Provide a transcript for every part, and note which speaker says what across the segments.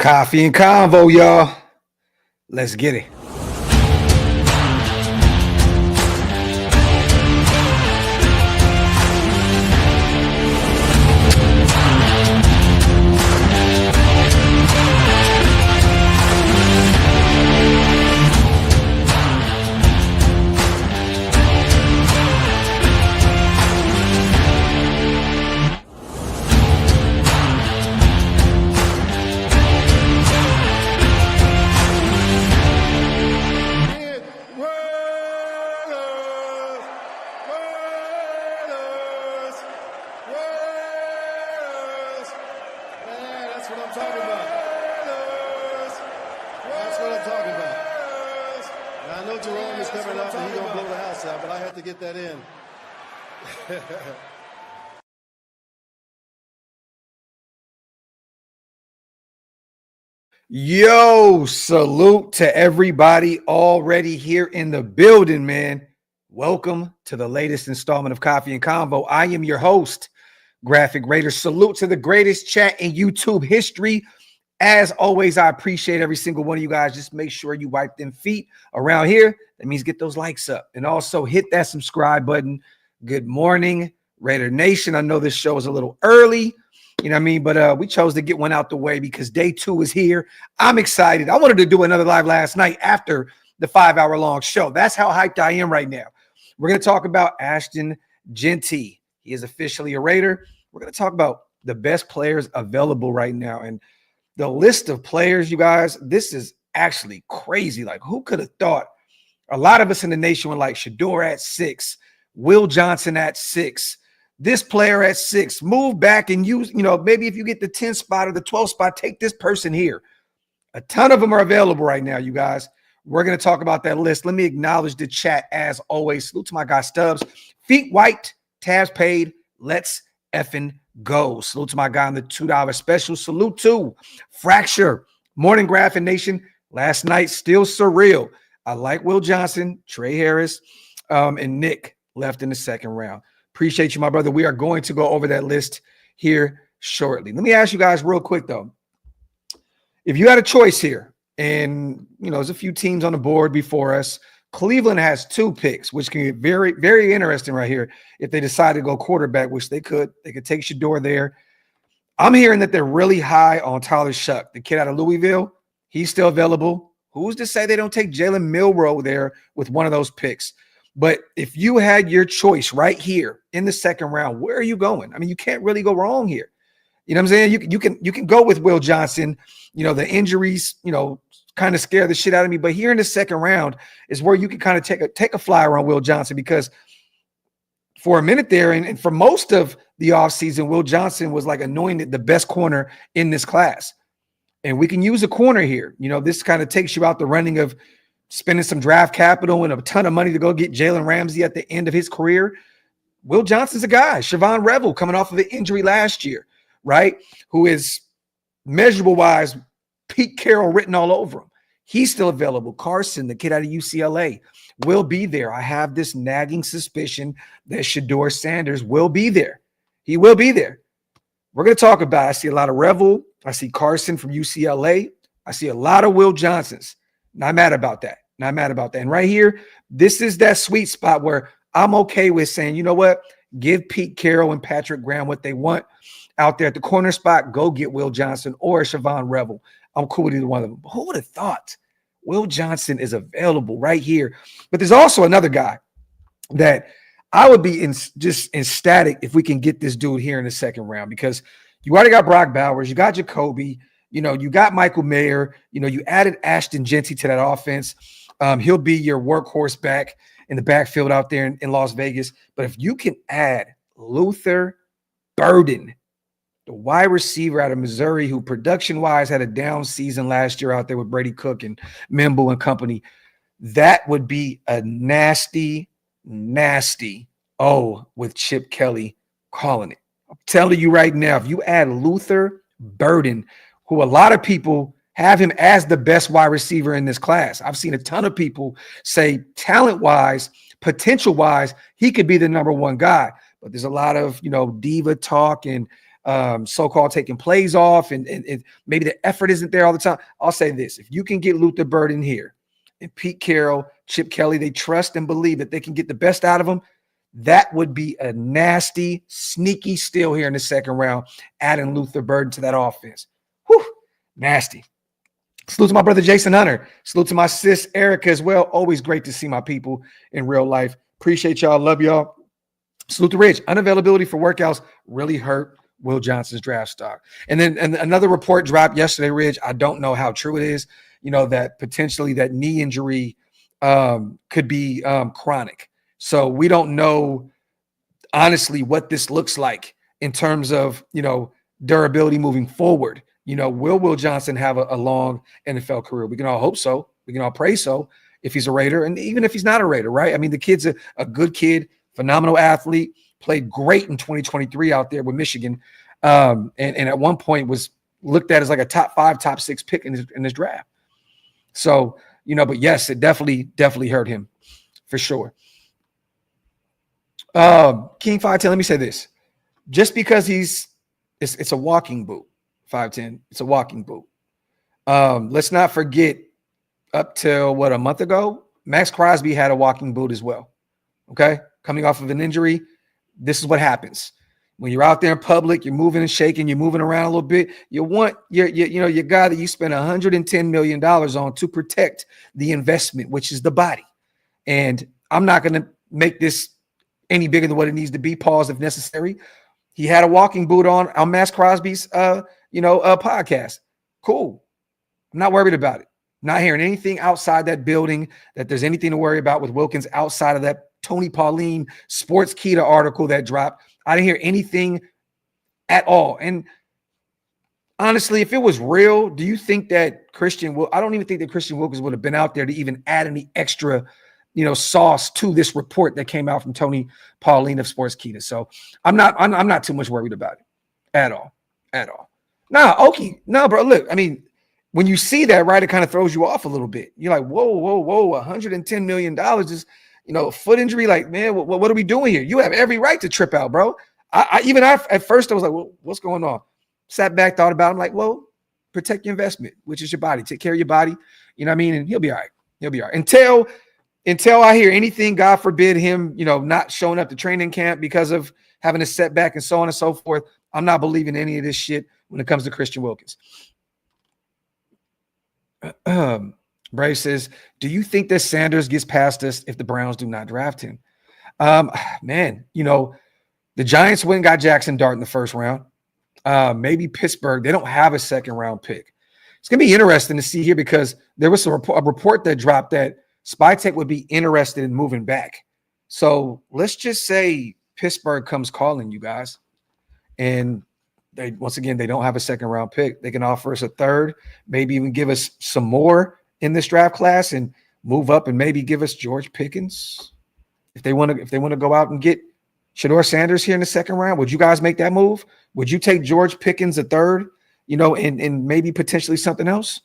Speaker 1: Coffee and convo, y'all. Let's get it. Yo, salute to everybody already here in the building, man. Welcome to the latest installment of Coffee and Convo. I am your host, Graphk Raiders. Salute to the greatest chat in YouTube history. As always, I appreciate every single one of you guys. Just make sure you wipe them feet around here. That means get those likes up. And also hit that subscribe button. Good morning, Raider Nation. I know this show is a little early. You know what I mean? But we chose to get one out the way because day 2 is here. I'm excited. I wanted to do another live last night after the 5-hour-long show. That's how hyped I am right now. We're going to talk about Ashton Jeanty. He is officially a Raider. We're going to talk about the best players available right now. And the list of players, you guys, this is actually crazy. Like, who could have thought? A lot of us in the nation were like Shedeur at 6, Will Johnson at 6. This player at 6, move back and use, maybe if you get the 10th spot or the 12th spot, take this person here. A ton of them are available right now, you guys. We're going to talk about that list. Let me acknowledge the chat as always. Salute to my guy Stubbs. Feet white, tabs paid. Let's effing go. Salute to my guy on the $2 special. Salute to Fracture. Morning Graphk Nation. Last night, still surreal. I like Will Johnson, Trey Harris, and Nick left in the second round. Appreciate you, my brother. We are going to go over that list here shortly. Let me ask you guys real quick, though. If you had a choice here, and, there's a few teams on the board before us. Cleveland has 2 picks, which can get very, very interesting right here. If they decide to go quarterback, which they could take Shedeur there. I'm hearing that they're really high on Tyler Shuck, the kid out of Louisville. He's still available. Who's to say they don't take Jalen Milroe there with one of those picks? But if you had your choice right here in the second round, where are you going? I mean, you can't really go wrong here. You know what I'm saying? You can go with Will Johnson. The injuries, kind of scare the shit out of me. But here in the second round is where you can kind of take a flyer on Will Johnson, because for a minute there and for most of the offseason, Will Johnson was like anointed the best corner in this class. And we can use a corner here. This kind of takes you out the running of spending some draft capital and a ton of money to go get Jalen Ramsey at the end of his career. Will Johnson's a guy. Siobhan Revel coming off of an injury last year, right? Who is measurable-wise Pete Carroll written all over him. He's still available. Carson, the kid out of UCLA, will be there. I have this nagging suspicion that Shedeur Sanders will be there. He will be there. We're going to talk about it. I see a lot of Revel. I see Carson from UCLA. I see a lot of Will Johnsons. Not mad about that. Not mad about that. And right here, this is that sweet spot where I'm okay with saying, you know what? Give Pete Carroll and Patrick Graham what they want out there at the corner spot. Go get Will Johnson or Siobhan Revel. I'm cool with either one of them. But who would have thought Will Johnson is available right here? But there's also another guy that I would be just ecstatic if we can get this dude here in the second round, because you already got Brock Bowers, you got Jacoby, you got Michael Mayer, you added Ashton Jeanty to that offense. He'll be your workhorse back in the backfield out there in Las Vegas. But if you can add Luther Burden, the wide receiver out of Missouri, who production-wise had a down season last year out there with Brady Cook and Mimble and company, that would be a nasty with Chip Kelly calling it. I'm telling you right now, if you add Luther Burden, who a lot of people have him as the best wide receiver in this class. I've seen a ton of people say talent-wise, potential-wise, he could be the number 1 guy. But there's a lot of, diva talk and so-called taking plays off and maybe the effort isn't there all the time. I'll say this. If you can get Luther Bird in here and Pete Carroll, Chip Kelly, they trust and believe that they can get the best out of them, that would be a nasty, sneaky steal here in the second round, adding Luther Bird to that offense. Whew, nasty. Salute to my brother Jason Hunter. Salute to my sis Erica as well. Always great to see my people in real life. Appreciate y'all. Love y'all. Salute to Rich. Unavailability for workouts really hurt Will Johnson's draft stock. And then another report dropped yesterday, Rich. I don't know how true it is, that potentially that knee injury could be chronic. So we don't know, honestly, what this looks like in terms of, durability moving forward. Will Will Johnson have a long NFL career? We can all hope so. We can all pray so if he's a Raider. And even if he's not a Raider, right? I mean, the kid's a good kid, phenomenal athlete, played great in 2023 out there with Michigan. And at one point was looked at as like a top 5, top 6 pick in his draft. So, but yes, it definitely hurt him for sure. King 510, let me say this. Just because it's a walking boot, 5'10", it's a walking boot. Let's not forget up till a month ago, Max Crosby had a walking boot as well. Okay. Coming off of an injury. This is what happens. When you're out there in public, you're moving and shaking, you're moving around a little bit. You want your guy that you spent $110 million on to protect the investment, which is the body. And I'm not going to make this any bigger than what it needs to be. Pause if necessary. He had a walking boot on Max Crosby's, podcast. Cool. I'm not worried about it. Not hearing anything outside that building that there's anything to worry about with Wilkins outside of that Tony Pauline Sportskeeda article that dropped. I didn't hear anything at all. And honestly, if it was real, do you think that I don't even think that Christian Wilkins would have been out there to even add any extra, sauce to this report that came out from Tony Pauline of Sportskeeda. So I'm not too much worried about it at all. No, bro. Look, I mean, when you see that, right, it kind of throws you off a little bit. You're like, whoa, $110 million is, foot injury. Like, man, what are we doing here? You have every right to trip out, bro. At first I was like, well, what's going on? Sat back, thought about it. I'm like, well, protect your investment, which is your body. Take care of your body. You know what I mean? And he'll be all right. Until I hear anything, God forbid him, not showing up to training camp because of having a setback and so on and so forth. I'm not believing any of this shit when it comes to Christian Wilkins. Bray says, do you think that Sanders gets past us if the Browns do not draft him? Man, the Giants went and got Jackson Dart in the first round. Maybe Pittsburgh. They don't have a second round pick. It's going to be interesting to see here because there was a report that dropped that Spytech would be interested in moving back. So let's just say Pittsburgh comes calling you guys. And they don't have a second round pick. They can offer us a third, maybe even give us some more in this draft class and move up and maybe give us George Pickens. If they want to go out and get Shedeur Sanders here in the second round, would you guys make that move? Would you take George Pickens a third, and maybe potentially something else?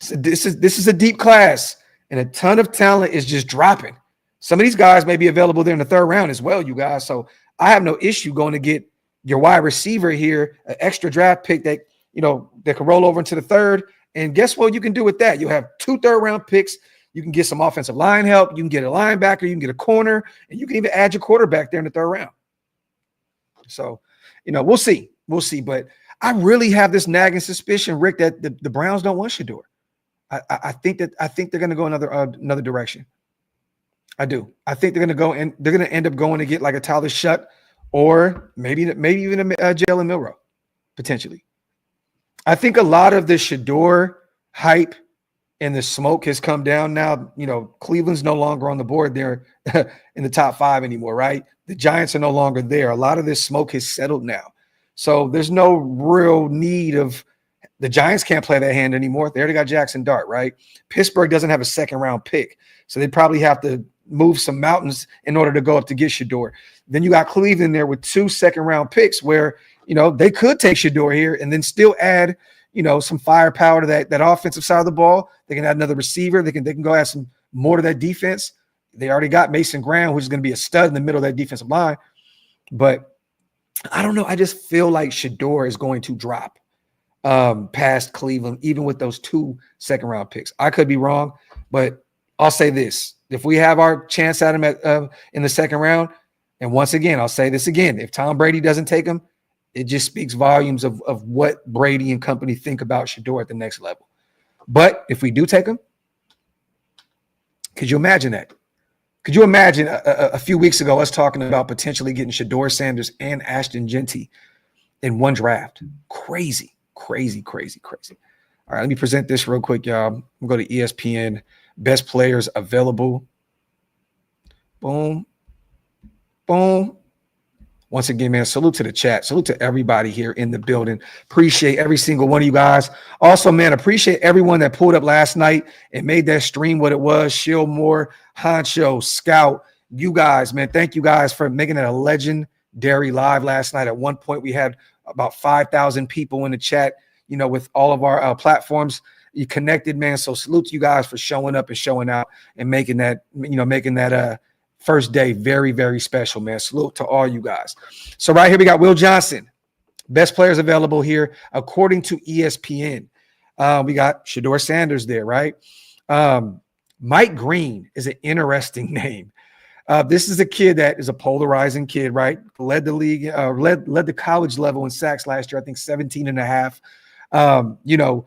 Speaker 1: So this is a deep class and a ton of talent is just dropping. Some of these guys may be available there in the third round as well, you guys. So I have no issue going to get your wide receiver here, an extra draft pick that can roll over into the third. And guess what you can do with that? You'll have 2 third-round picks. You can get some offensive line help. You can get a linebacker. You can get a corner. And you can even add your quarterback there in the third round. So, we'll see. We'll see. But I really have this nagging suspicion, Rick, that the Browns don't want Shedeur. I think they're going to go another direction. I do. I think they're going to end up going to get like a Tyler Shutt or maybe even a Jalen Milroe, potentially. I think a lot of the Shedeur hype and the smoke has come down now. Cleveland's no longer on the board there in the top 5 anymore, right? The Giants are no longer there. A lot of this smoke has settled now. So there's no real need of the Giants can't play that hand anymore. They already got Jackson Dart, right? Pittsburgh doesn't have a second round pick. So they'd probably have to move some mountains in order to go up to get Shedeur. Then you got Cleveland there with 2 second round picks where, they could take Shedeur here and then still add, some firepower to that offensive side of the ball. They can add another receiver. They can go add some more to that defense. They already got Mason Graham, who's going to be a stud in the middle of that defensive line. But I don't know. I just feel like Shedeur is going to drop past Cleveland, even with those 2 second-round picks. I could be wrong, but I'll say this. If we have our chance at him in the second round, and once again, I'll say this again, if Tom Brady doesn't take him, it just speaks volumes of what Brady and company think about Shedeur at the next level. But if we do take him, could you imagine that? Could you imagine a few weeks ago us talking about potentially getting Shedeur Sanders and Ashton Jeanty in one draft? Crazy, crazy, crazy, crazy. All right, let me present this real quick, y'all. We'll go to ESPN. Best players available. Boom. Boom. Once again, man, salute to the chat. Salute to everybody here in the building. Appreciate every single one of you guys. Also, man, appreciate everyone that pulled up last night and made that stream what it was. Shield Moore, Honcho, Scout, you guys, man. Thank you guys for making it a legendary live last night. At one point, we had about 5,000 people in the chat, you know, with all of our platforms. You connected, man. So salute to you guys for showing up and showing out and making that, you know, making that first day very, very special, man. Salute to all you guys. So right here we got Will Johnson, best players available here according to ESPN. We got Shedeur Sanders there, right? Mike Green is an interesting name. This is a kid that is a polarizing kid, right? Led the league, led the college level in sacks last year, I think 17 and a half. You know,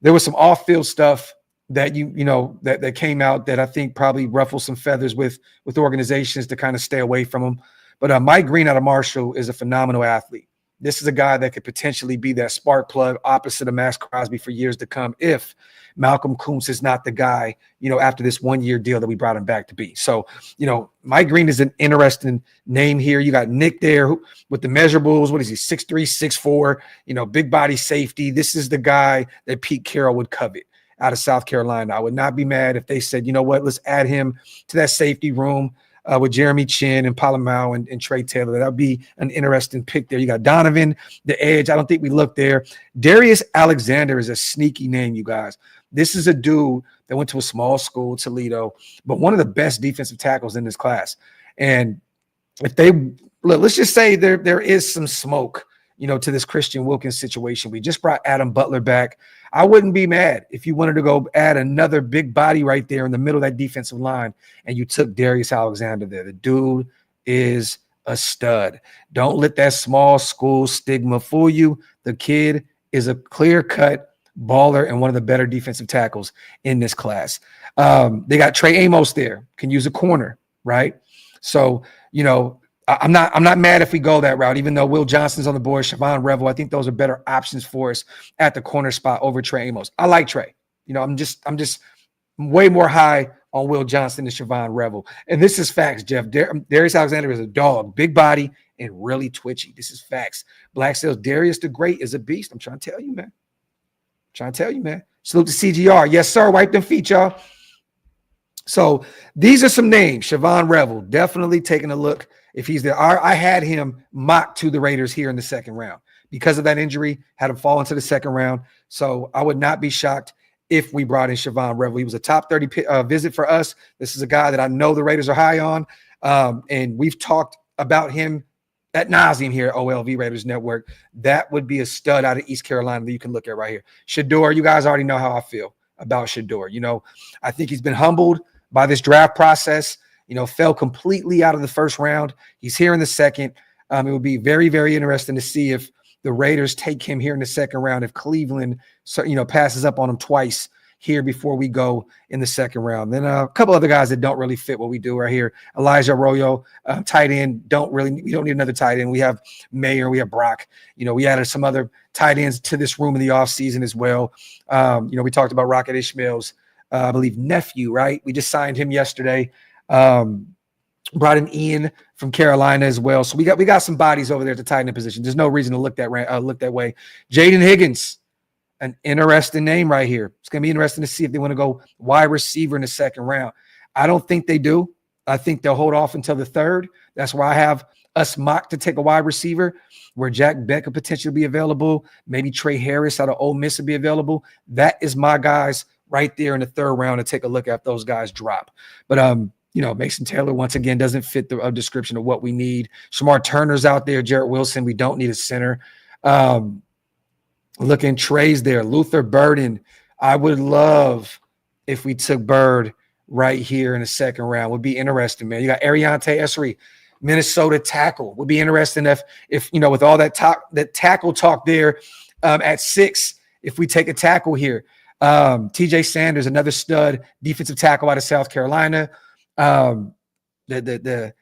Speaker 1: there was some off-field stuff that you know that came out that I think probably ruffled some feathers with organizations to kind of stay away from him. But Mike Green out of Marshall is a phenomenal athlete. This is a guy that could potentially be that spark plug opposite of Max Crosby for years to come if Malcolm Kuntz is not the guy, you know, after this 1-year deal that we brought him back to be. So, you know, Mike Green is an interesting name here. You got Nick there with the measurables. What is he, 6'3", 6'4", you know, big body safety. This is the guy that Pete Carroll would covet out of South Carolina. I would not be mad if they said, you know what, let's add him to that safety room with Jeremy Chin and Palomau and Trey Taylor. That would be an interesting pick there. You got Donovan, the edge. I don't think we looked there. Darius Alexander is a sneaky name, you guys. This is a dude that went to a small school, Toledo, but one of the best defensive tackles in this class. And if they let's just say there is some smoke, you know, to this Christian Wilkins situation. We just brought Adam Butler back. I wouldn't be mad if you wanted to go add another big body right there in the middle of that defensive line and you took Darius Alexander there. The dude is a stud. Don't let that small school stigma fool you. The kid is a clear-cut baller and one of the better defensive tackles in this class. They got Trey Amos there, can use a corner, right? So, you know, I'm not mad if we go that route, even though Will Johnson's on the board, Siobhan Revel. I think those are better options for us at the corner spot over Trey Amos. I like Trey. You know, I'm just way more high on Will Johnson than Siobhan Revel. And this is facts, Jeff. Darius Alexander is a dog, big body, and really twitchy. This is facts. Black says Darius the Great is a beast. I'm trying to tell you, man. Salute to CGR. Yes, sir. Wipe them feet, y'all. So these are some names. Siobhan Revel, definitely taking a look if he's there. I had him mocked to the Raiders here in the second round because of that injury, had him fall into the second round. So I would not be shocked if we brought in Siobhan Revel. He was a top 30 visit for us. This is a guy that I know the Raiders are high on. And we've talked about him ad nauseum here at OLV Raiders Network. That would be a stud out of East Carolina that you can look at right here. Shedeur, you guys already know how I feel about Shedeur. You know, I think he's been humbled by this draft process. You know, fell completely out of the first round. He's here in the second. It would be very, very interesting to see if the Raiders take him here in the second round, if Cleveland, passes up on him twice here before we go in the second round. Then a couple other guys that don't really fit what we do right here. Elijah Arroyo, tight end. We don't need another tight end. We have Mayer, we have Brock. You know, we added some other tight ends to this room in the offseason as well. We talked about Rocket Ishmael's, I believe, nephew, right? We just signed him yesterday. Brought in Ian from Carolina as well. So we got some bodies over there at the tight end position. There's no reason to look that way. Jaden Higgins, an interesting name right here. It's going to be interesting to see if they want to go wide receiver in the second round. I don't think they do. I think they'll hold off until the third. That's where I have us mocked to take a wide receiver, where Jack Beck could potentially be available. Maybe Trey Harris out of Ole Miss would be available. That is my guys right there in the third round to take a look at those guys drop. But Mason Taylor, once again, doesn't fit the description of what we need. Shamar Turner's out there. Jarrett Wilson, we don't need a center. Looking Trey's there. Luther Burden. I would love if we took Bird right here in the second round. Would be interesting, man. You got Ariante Esri, Minnesota tackle. Would be interesting if with all that tackle talk there at 6, if we take a tackle here. TJ Sanders, another stud defensive tackle out of South Carolina. The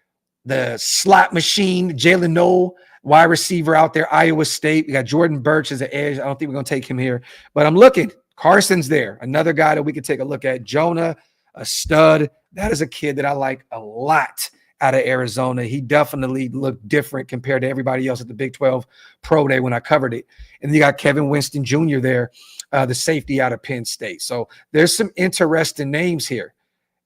Speaker 1: slot machine, Jalen Noel, wide receiver out there, Iowa State. We got Jordan Birch as an edge. I don't think we're going to take him here, but I'm looking. Carson's there, another guy that we could take a look at. Jonah, a stud. That is a kid that I like a lot out of Arizona. He definitely looked different compared to everybody else at the Big 12 Pro Day when I covered it. And then you got Kevin Winston Jr. there, the safety out of Penn State. So there's some interesting names here.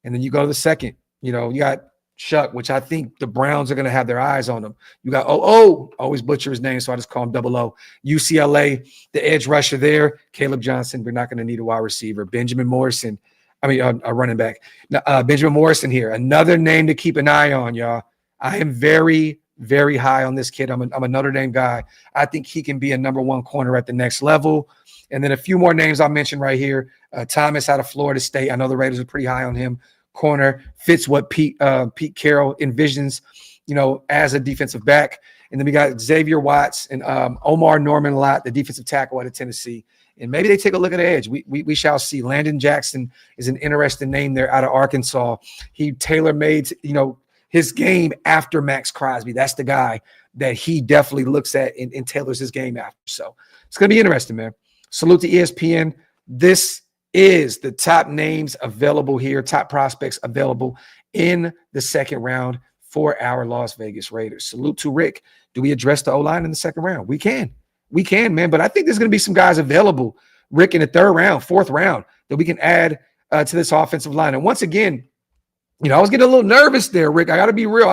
Speaker 1: And then you go to the second, you got Shuck, which I think the Browns are going to have their eyes on him. You got always butcher his name, so I just call him Double O. UCLA, the edge rusher there. Caleb Johnson, we're not going to need a wide receiver. Benjamin Morrison, a running back. Benjamin Morrison here, another name to keep an eye on, y'all. I am very, very high on this kid. I'm a Notre Dame guy. I think he can be a number 1 corner at the next level. And then a few more names I'll mention right here. Thomas out of Florida State. I know the Raiders are pretty high on him. Corner fits what Pete Carroll envisions, as a defensive back. And then we got Xavier Watts and Omar Norman Lott, the defensive tackle out of Tennessee. And maybe they take a look at the edge. We shall see. Landon Jackson is an interesting name there out of Arkansas. He tailor-made, his game after Max Crosby. That's the guy that he definitely looks at and tailors his game after. So it's going to be interesting, man. Salute to ESPN. This is the top names available here, top prospects available in the second round for our Las Vegas Raiders. Salute to Rick. Do we address the O-line in the second round? We can, man. But I think there's going to be some guys available, Rick, in the third round, fourth round, that we can add to this offensive line. And once again, I was getting a little nervous there, Rick. I got to be real.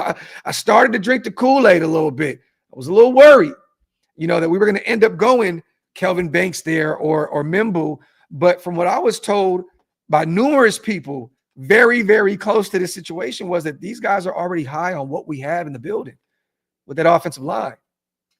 Speaker 1: I started to drink the Kool-Aid a little bit. I was a little worried, that we were going to end up going Kelvin Banks there or Mimbu. But from what I was told by numerous people very, very close to this situation was that these guys are already high on what we have in the building with that offensive line.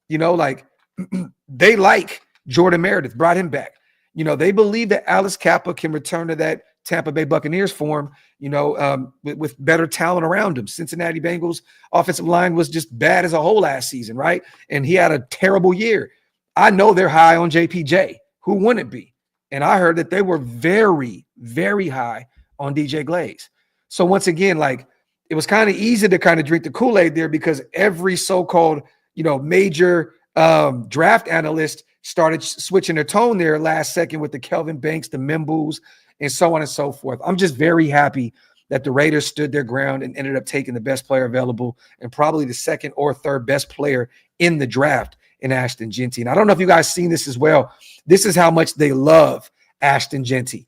Speaker 1: They like Jordan Meredith, brought him back. They believe that Alice Kappa can return to that Tampa Bay Buccaneers form, with better talent around him. Cincinnati Bengals offensive line was just bad as a whole last season, right? And he had a terrible year. I know they're high on JPJ. Who wouldn't be? And I heard that they were very, very high on DJ Glaze. So once again, it was kind of easy to kind of drink the Kool-Aid there because every so-called, major draft analyst started switching their tone there last second with the Kelvin Banks, the Mimbus, and so on and so forth. I'm just very happy that the Raiders stood their ground and ended up taking the best player available and probably the second or third best player in the draft in Ashton Jeanty. And I don't know if you guys seen this as well. This is how much they love Ashton Jeanty.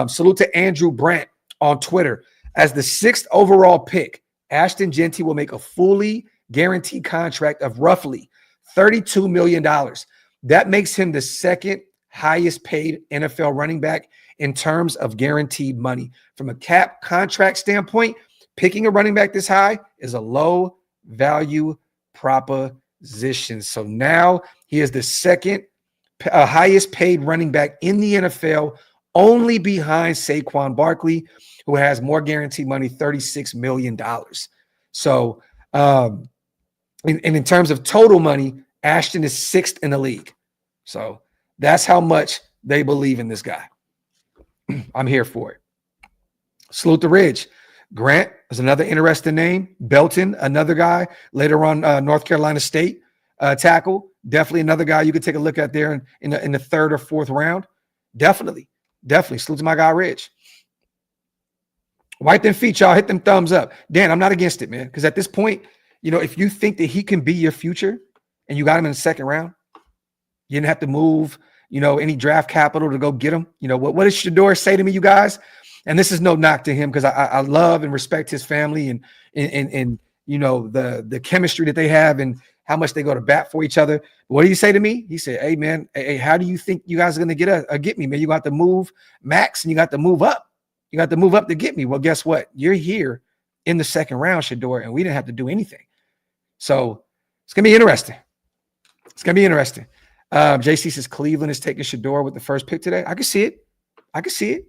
Speaker 1: Salute to Andrew Brandt on Twitter. As the 6th overall pick, Ashton Jeanty will make a fully guaranteed contract of roughly $32 million. That makes him the second highest paid NFL running back in terms of guaranteed money. From a cap contract standpoint, picking a running back this high is a low value proposition. So now he is the second highest paid running back in the NFL, only behind Saquon Barkley, who has more guaranteed money, $36 million. So, in terms of total money, Ashton is 6th in the league. So that's how much they believe in this guy. I'm here for it. Salute the Ridge. Grant is another interesting name. Belton, another guy. Later on, North Carolina State tackle. Definitely another guy you could take a look at there in the third or fourth round. Definitely. Salute to my guy, Ridge. Wipe them feet, y'all. Hit them thumbs up. Dan, I'm not against it, man. Because at this point, if you think that he can be your future and you got him in the second round, you didn't have to move, any draft capital to go get him. What does Shedeur say to me, you guys? And this is no knock to him because I love and respect his family and the chemistry that they have and how much they go to bat for each other. What did he say to me? He said, hey, man, how do you think you guys are going to get me, man? You got to move Max and you got to move up. You got to move up to get me. Well, guess what? You're here in the second round, Shedeur, and we didn't have to do anything. So it's going to be interesting. It's going to be interesting. JC says Cleveland is taking Shedeur with the first pick today. I can see it. I can see it.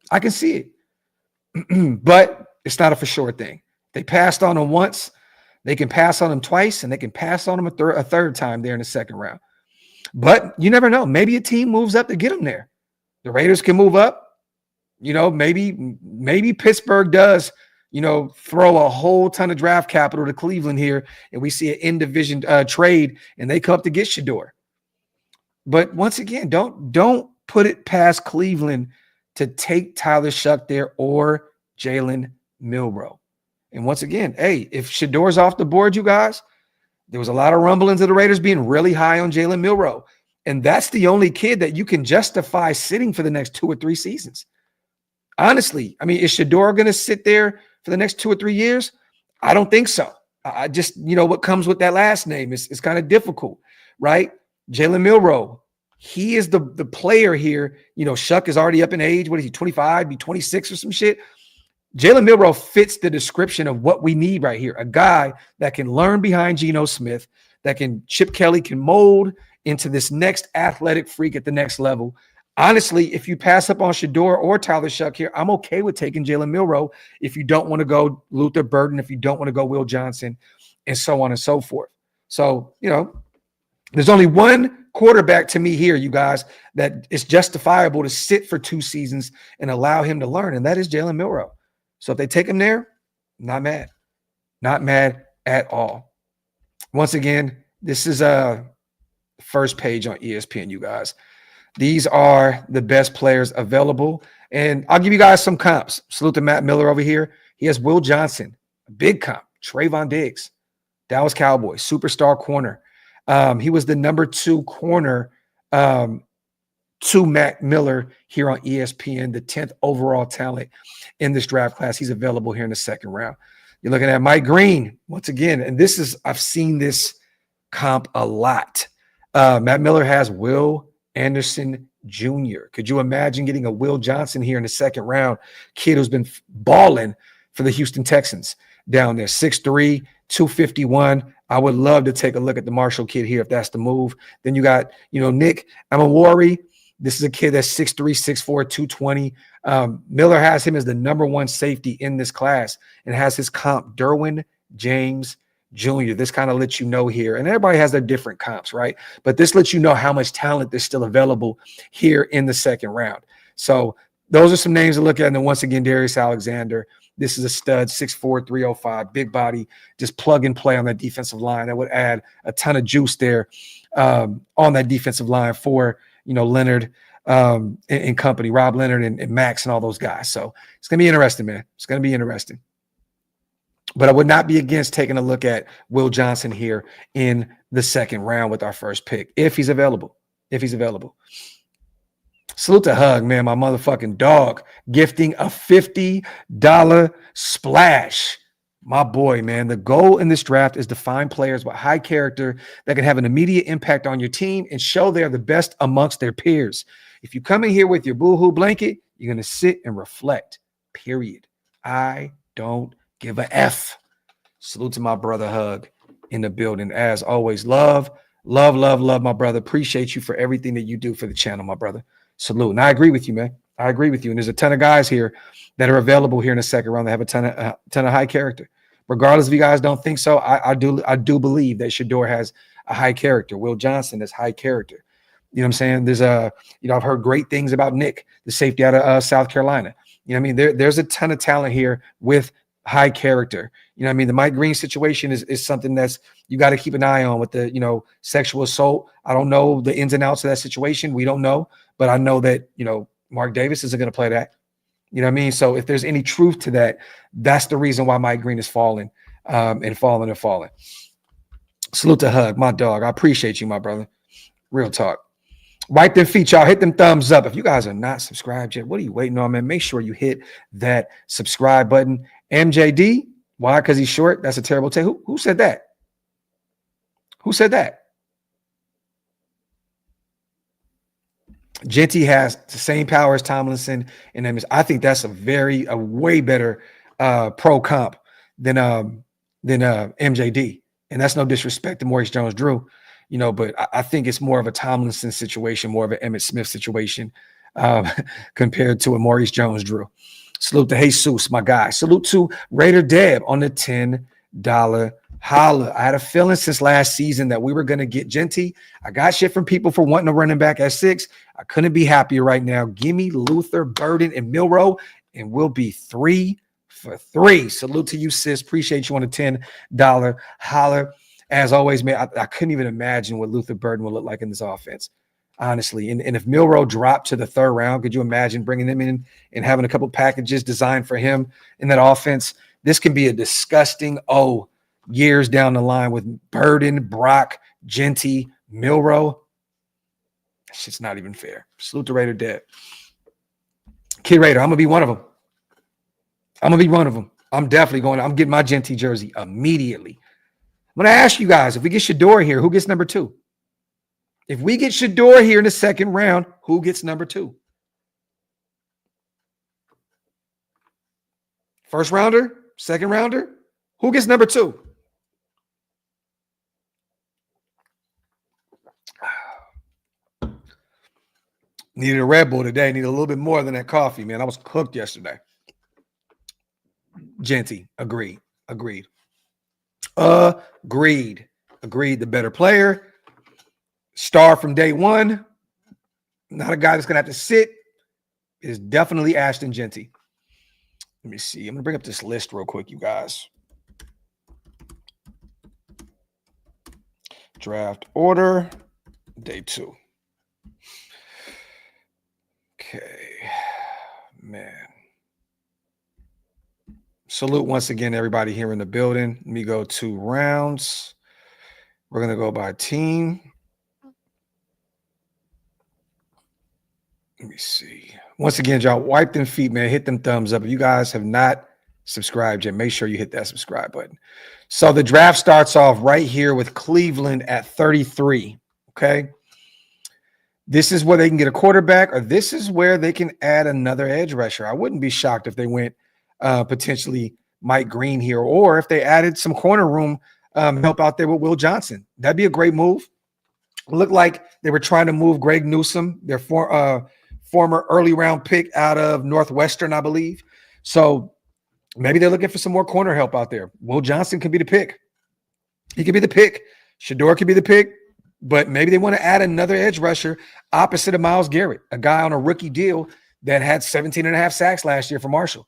Speaker 1: I can see it. But it's not a for sure thing. They passed on him once. They can pass on him twice, and they can pass on him a third time there in the second round. But you never know. Maybe a team moves up to get him there. The Raiders can move up. You know, maybe Pittsburgh does, you know, throw a whole ton of draft capital to Cleveland here, and we see an in-division trade, and they come up to get Shedeur. But once again, don't put it past Cleveland to take Tyler Shuck there or Jalen Milroe. And once again, hey, if Shedeur's off the board, you guys, there was a lot of rumblings of the Raiders being really high on Jalen Milroe. And that's the only kid that you can justify sitting for the next 2 or 3 seasons. Honestly, I mean, is Shedeur going to sit there for the next 2 or 3 years? I don't think so. I just, you know, what comes with that last name is kind of difficult, right? Jalen Milroe, he is the player here. You know, Shuck is already up in age. What is he, 25, be 26 or some shit? Jalen Milroe fits the description of what we need right here. A guy that can learn behind Geno Smith, that Chip Kelly can mold into this next athletic freak at the next level. Honestly, if you pass up on Shedeur or Tyler Shuck here, I'm okay with taking Jalen Milroe if you don't want to go Luther Burden, if you don't want to go Will Johnson, and so on and so forth. So, you know, there's only one quarterback to me here, you guys, that is justifiable to sit for 2 seasons and allow him to learn, and that is Jalen Milroe. So if they take him there, not mad. Not mad at all. Once again, this is a first page on ESPN, you guys. These are the best players available. And I'll give you guys some comps. Salute to Matt Miller over here. He has Will Johnson, a big comp. Trayvon Diggs, Dallas Cowboys, superstar corner. He was the number 2 corner to Matt Miller here on ESPN, the 10th overall talent in this draft class. He's available here in the second round. You're looking at Mike Green once again, and I've seen this comp a lot. Matt Miller has Will Anderson Jr. Could you imagine getting a Will Johnson here in the second round? Kid who's been balling for the Houston Texans down there, 6'3", 251. I would love to take a look at the Marshall kid here if that's the move. Then you got, you know, Nick Amawari. This is a kid that's 6'3", 6'4", 220. Miller has him as the number 1 safety in this class and has his comp, Derwin James Jr. This kind of lets you know here, and everybody has their different comps, right? But this lets you know how much talent is still available here in the second round. So those are some names to look at. And then once again, Darius Alexander. This is a stud, 6'4", 305, big body, just plug and play on that defensive line. That would add a ton of juice there on that defensive line for, you know, Leonard and company, Rob Leonard and Max and all those guys. So it's going to be interesting, man. It's going to be interesting. But I would not be against taking a look at Will Johnson here in the second round with our first pick, if he's available. Salute to Hug, man, my motherfucking dog, gifting a $50 splash. My boy, man, the goal in this draft is to find players with high character that can have an immediate impact on your team and show they're the best amongst their peers. If you come in here with your boohoo blanket, you're going to sit and reflect, period. I don't give a F. Salute to my brother Hug in the building. As always, love, my brother. Appreciate you for everything that you do for the channel, my brother. Salute. And I agree with you, man. I agree with you. And there's a ton of guys here that are available here in the second round that have a ton of high character. Regardless if you guys don't think so, I do believe that Shedeur has a high character. Will Johnson has high character. You know what I'm saying? There's I've heard great things about Nick, the safety out of South Carolina. You know what I mean? There's a ton of talent here with high character. You know what I mean? The Mike Green situation is something that's you got to keep an eye on with the, you know, sexual assault. I don't know the ins and outs of that situation. We don't know, but I know that, you know, Mark Davis isn't going to play that. You know what I mean? So if there's any truth to that, that's the reason why Mike Green is falling and falling. Salute to Hug, my dog. I appreciate you, my brother. Real talk. Wipe them feet, y'all. Hit them thumbs up. If you guys are not subscribed yet, what are you waiting on, man? Make sure you hit that subscribe button. MJD, why? Because he's short. That's a terrible take. Who said that? Who said that? Jeanty has the same power as Tomlinson, and I think that's a way better pro comp than MJD. And that's no disrespect to Maurice Jones-Drew, but I think it's more of a Tomlinson situation, more of an Emmitt Smith situation compared to a Maurice Jones-Drew. Salute to Jesus, my guy. Salute to Raider Deb on the $10 holla. I had a feeling since last season that we were going to get Jeanty. I got shit from people for wanting a running back at 6. I couldn't be happier right now. Give me Luther, Burden, and Milroe, and we'll be 3 for 3. Salute to you, sis. Appreciate you on the $10 holla. As always, man, I couldn't even imagine what Luther Burden will look like in this offense, honestly. And if Milroe dropped to the 3rd round, could you imagine bringing him in and having a couple packages designed for him in that offense? This can be a disgusting years down the line with Burden, Brock, Jeanty, Milroe. That shit's not even fair. Salute to Raider Dead. Kid Raider, I'm going to be one of them. I'm definitely going. I'm getting my Jeanty jersey immediately. I'm going to ask you guys, if we get Shedeur here, who gets number 2? If we get Shedeur here in the 2nd round, who gets number 2? 1st rounder? 2nd rounder? Who gets number 2? Needed a Red Bull today. Need a little bit more than that coffee, man. I was cooked yesterday. Jeanty, agreed. The better player. Star from day one. Not a guy that's going to have to sit. Is definitely Ashton Jeanty. Let me see. I'm going to bring up this list real quick, you guys. Draft order, day 2. Okay, man. Salute once again, everybody here in the building. Let me go 2 rounds. We're going to go by team. Let me see. Once again, y'all, wipe them feet, man. Hit them thumbs up. If you guys have not subscribed yet, make sure you hit that subscribe button. So the draft starts off right here with Cleveland at 33, okay? This is where they can get a quarterback, or this is where they can add another edge rusher. I wouldn't be shocked if they went potentially Mike Green here, or if they added some corner room help out there with Will Johnson. That'd be a great move. It looked like they were trying to move Greg Newsome, their former early round pick out of Northwestern, I believe. So maybe they're looking for some more corner help out there. Will Johnson could be the pick. He could be the pick. Shedeur could be the pick. But maybe they want to add another edge rusher opposite of Myles Garrett, a guy on a rookie deal that had 17.5 sacks last year for Marshall.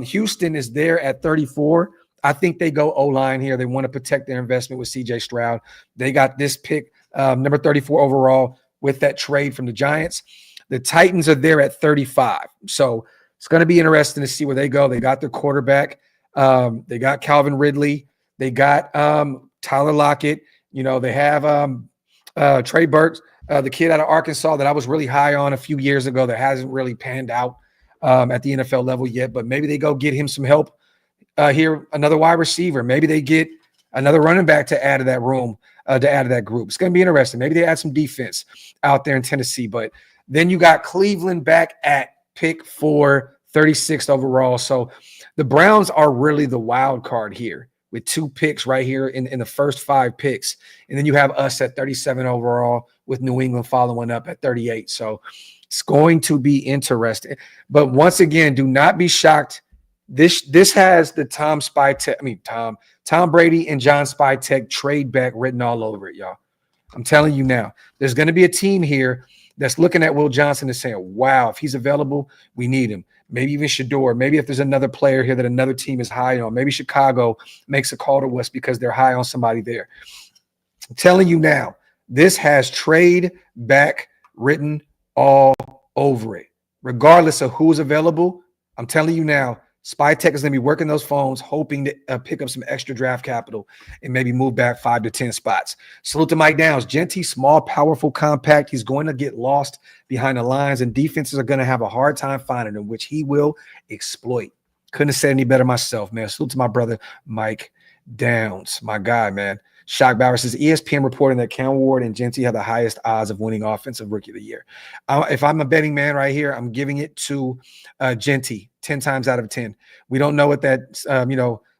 Speaker 1: Houston is there at 34. I think they go O-line here. They want to protect their investment with C.J. Stroud. They got this pick, number 34 overall, with that trade from the Giants. The Titans are there at 35. So it's going to be interesting to see where they go. They got their quarterback. They got Calvin Ridley. They got Tyler Lockett. They have Trey Burks, the kid out of Arkansas that I was really high on a few years ago that hasn't really panned out at the NFL level yet. But maybe they go get him some help here, another wide receiver. Maybe they get another running back to add to that room, to add to that group. It's going to be interesting. Maybe they add some defense out there in Tennessee. But then you got Cleveland back at pick 4, 36th overall. So the Browns are really the wild card here, with 2 picks right here in the first 5 picks. And then you have us at 37 overall, with New England following up at 38. So it's going to be interesting. But once again, do not be shocked. This has the Tom Brady and John Spytek trade back written all over it, y'all. I'm telling you now, there's going to be a team here that's looking at Will Johnson and saying, wow, if he's available, we need him. Maybe even Shedeur. Maybe if there's another player here that another team is high on, maybe Chicago makes a call to us because they're high on somebody there. I'm telling you now, this has trade back written all over it. Regardless of who's available, I'm telling you now, Spytek is going to be working those phones, hoping to pick up some extra draft capital and maybe move back 5 to 10 spots. Salute to Mike Downs. Jeanty, small, powerful, compact. He's going to get lost behind the lines, and defenses are going to have a hard time finding him, which he will exploit. Couldn't have said any better myself, man. Salute to my brother, Mike Downs, my guy, man. Shock Bauer says ESPN reporting that Cam Ward and Jeanty have the highest odds of winning Offensive Rookie of the Year. If I'm a betting man right here, I'm giving it to Jeanty 10 times out of 10. We don't know what that,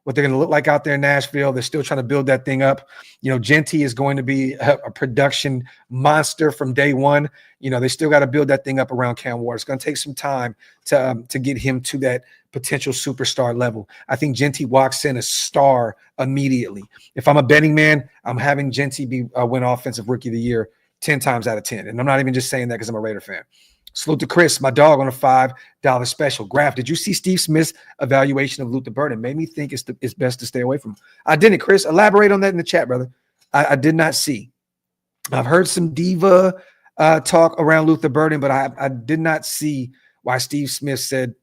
Speaker 1: what they're going to look like out there in Nashville. They're still trying to build that thing up. Jeanty is going to be a production monster from day one. They still got to build that thing up around Cam Ward. It's going to take some time to get him to that potential superstar level. I think Jeanty walks in a star immediately. If I'm a betting man, I'm having Jeanty win Offensive Rookie of the Year 10 times out of 10. And I'm not even just saying that because I'm a Raider fan. Salute to Chris, my dog, on a $5 special. Graphk, did you see Steve Smith's evaluation of Luther Burden? Made me think it's best to stay away from him. I didn't, Chris. Elaborate on that in the chat, brother. I did not see. I've heard some diva talk around Luther Burden, but I did not see why Steve Smith said,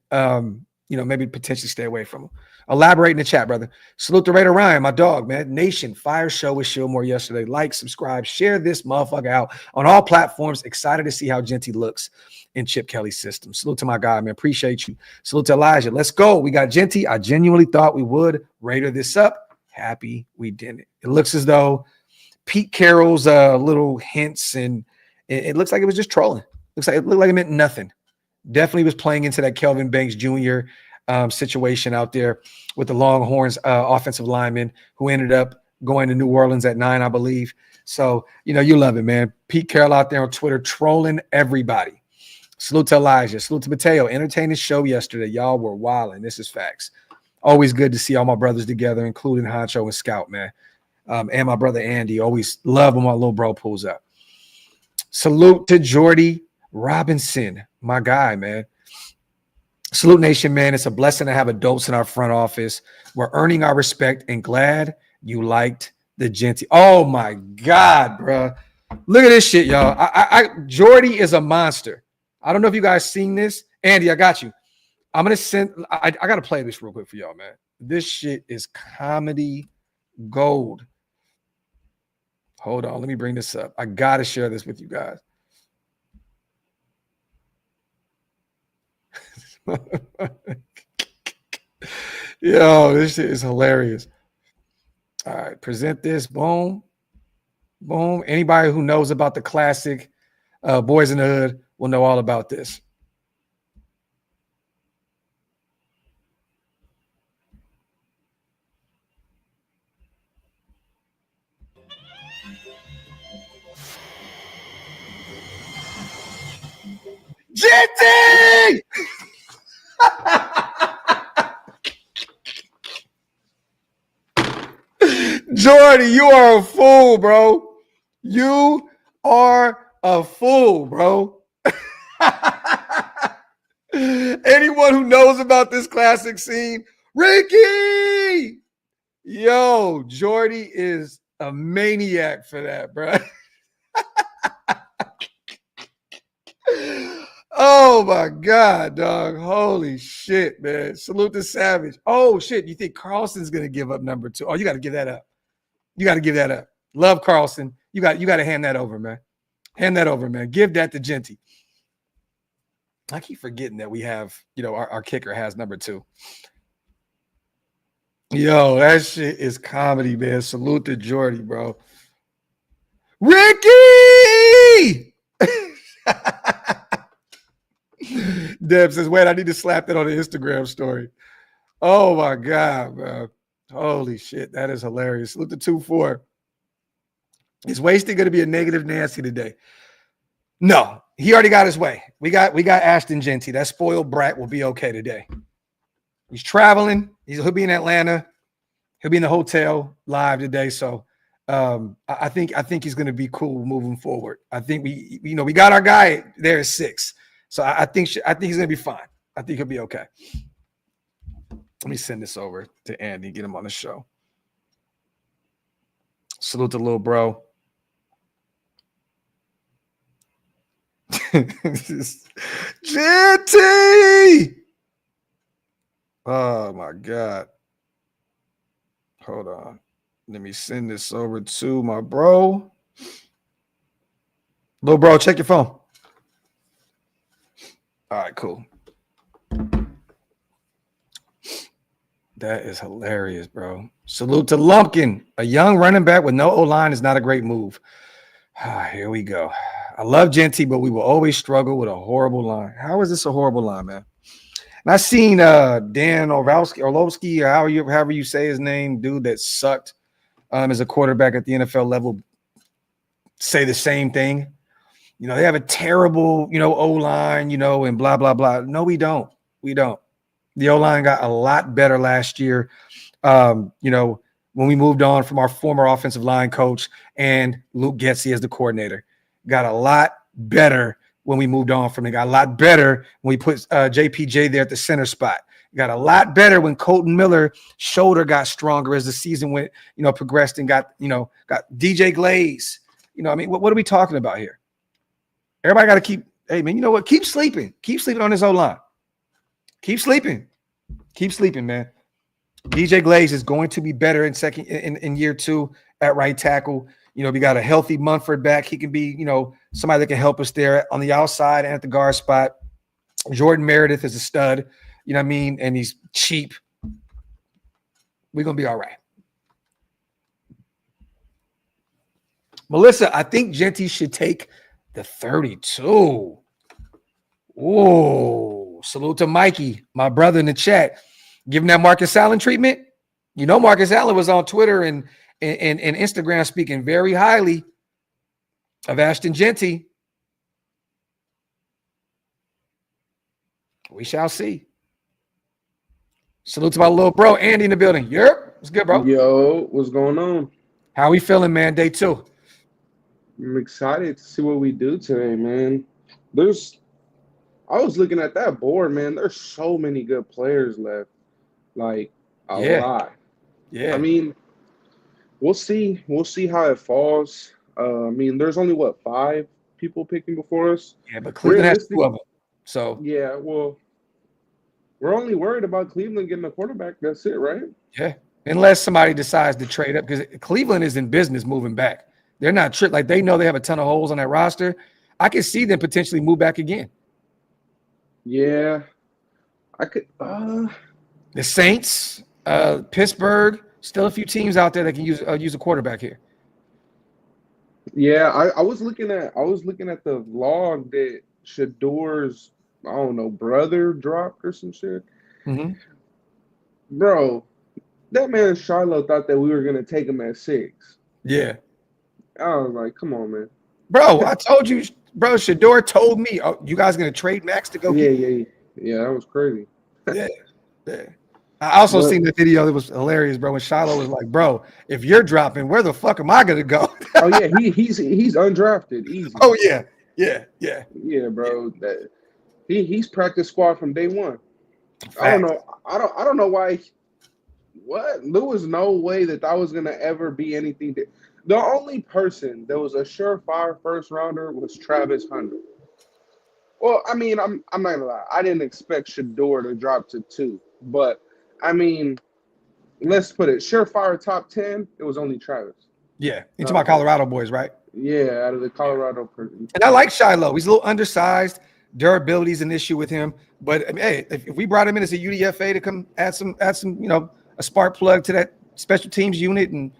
Speaker 1: maybe potentially stay away from him. Elaborate in the chat, brother. Salute to Raider Ryan, my dog, man. Nation, fire show with Shillmore yesterday. Like, subscribe, share this motherfucker out on all platforms. Excited to see how Jeanty looks in Chip Kelly's system. Salute to my guy, man. Appreciate you. Salute to Elijah. Let's go. We got Jeanty. I genuinely thought we would Raider this up. Happy we didn't. It looks as though Pete Carroll's little hints, and it looks like it was just trolling. It looked like it meant nothing. Definitely was playing into that Kelvin Banks Jr. Situation out there with the Longhorns offensive lineman who ended up going to New Orleans at 9, I believe. So, you love it, man. Pete Carroll out there on Twitter trolling everybody. Salute to Elijah. Salute to Mateo. Entertaining show yesterday. Y'all were wilding. This is facts. Always good to see all my brothers together, including Honcho and Scout, man. And my brother Andy. Always love when my little bro pulls up. Salute to Jordy Robinson, my guy, man. Salute Nation, man. It's a blessing to have adults in our front office. We're earning our respect and glad you liked the Jeanty. Oh, my God, bro. Look at this shit, y'all. Jordy is a monster. I don't know if you guys seen this. Andy, I got you. I'm going to send – I got to play this real quick for y'all, man. This shit is comedy gold. Hold on. Let me bring this up. I got to share this with you guys. Yo, this shit is hilarious. All right, present this. Boom. Boom. Anybody who knows about the classic Boys in the Hood will know all about this. Jeanty! Jordy, you are a fool, bro. You are a fool, bro. Anyone who knows about this classic scene, Ricky! Yo, Jordy is a maniac for that, bro. Oh, my God, dog. Holy shit, man. Salute to Savage. Oh, shit. You think Carlson's going to give up number 2? Oh, you got to give that up. You got to give that up. Love Carlson. You got to hand that over, man. Hand that over, man. Give that to Jeanty. I keep forgetting that we have, our kicker has number 2. Yo, that shit is comedy, man. Salute to Jordy, bro. Ricky! Deb says, wait, I need to slap that on the Instagram story. Oh, my God, bro. Holy shit. That is hilarious. Salute to 2-4. Is Wasted going to be a negative Nancy today? No, he already got his way. We got Ashton Jeanty. That spoiled brat will be okay today. He's traveling. He'll be in Atlanta. He'll be in the hotel live today. So I think he's going to be cool moving forward. I think we got our guy there at 6. So I think he's going to be fine. I think he'll be okay. Let me send this over to Andy, get him on the show. Salute to little bro. Jeanty! Oh, my God. Hold on. Let me send this over to my bro. Little bro, check your phone. All right, cool. That is hilarious, bro. Salute to Lumpkin. A young running back with no O-line is not a great move. Here we go. I love Jeanty, but we will always struggle with a horrible line. How is this a horrible line, man? And I seen Dan Orlovsky, or however you say his name, dude that sucked as a quarterback at the NFL level, say the same thing. You know, they have a terrible, O-line, and blah, blah, blah. No, we don't. We don't. The O-line got a lot better last year, when we moved on from our former offensive line coach and Luke Getsy as the coordinator. Got a lot better when we moved on from it. Got a lot better when we put JPJ there at the center spot. Got a lot better when Colton Miller's shoulder got stronger as the season went, progressed and got DJ Glaze. What are we talking about here? Everybody got to keep, hey, man, you know what? Keep sleeping. Keep sleeping on this O-line. Keep sleeping. Keep sleeping, man. DJ Glaze is going to be better in year 2 at right tackle. We got a healthy Munford back. He can be, somebody that can help us there on the outside and at the guard spot. Jordan Meredith is a stud, and he's cheap. We're going to be all right. Melissa, I think Jeanty should take the 32. Whoa. Salute to Mikey, my brother in the chat. Giving that Marcus Allen treatment. Marcus Allen was on Twitter and Instagram speaking very highly of Ashton Jeanty. We shall see. Salute to my little bro, Andy in the building. Yep. What's good, bro?
Speaker 2: Yo, what's going on?
Speaker 1: How we feeling, man? Day 2.
Speaker 2: I'm excited to see what we do today, man. I was looking at that board, man. There's so many good players left. Like a lot.
Speaker 1: Yeah.
Speaker 2: We'll see. We'll see how it falls. There's only 5 people picking before us.
Speaker 1: Yeah, but Cleveland has 2 of them. So
Speaker 2: yeah, well, we're only worried about Cleveland getting a quarterback. That's it, right?
Speaker 1: Yeah. Unless somebody decides to trade up, because Cleveland is in business moving back. They're not tricked. Like, they know they have a ton of holes on that roster. I could see them potentially move back again.
Speaker 2: Yeah. I could
Speaker 1: The Saints, Pittsburgh, still a few teams out there that can use a quarterback here.
Speaker 2: Yeah, I was looking at the vlog that Shedeur's, brother dropped or some shit.
Speaker 1: Mm-hmm.
Speaker 2: Bro, that man Shiloh thought that we were gonna take him at 6.
Speaker 1: Yeah.
Speaker 2: I was like, come on, man.
Speaker 1: Bro, I told you, bro, Shedeur told me, you guys gonna trade Max to go
Speaker 2: Yeah, that was crazy.
Speaker 1: Yeah. I also seen the video that was hilarious, bro, when Shiloh was like, bro, if you're dropping, where the fuck am I gonna go?
Speaker 2: Oh yeah, he's undrafted, easy.
Speaker 1: Oh yeah,
Speaker 2: bro. That he's practice squad from day 1. I don't know why. What? There was no way that was gonna ever be anything. The only person that was a surefire first rounder was Travis Hunter. Well, I'm not gonna lie. I didn't expect Shedeur to drop to 2, but let's put it surefire top 10. It was only Travis.
Speaker 1: Yeah, you talking about Colorado boys, right?
Speaker 2: Yeah, out of the Colorado person.
Speaker 1: And I like Shiloh. He's a little undersized. Durability is an issue with him, but hey, if we brought him in as a UDFA to come add some, a spark plug to that special teams unit and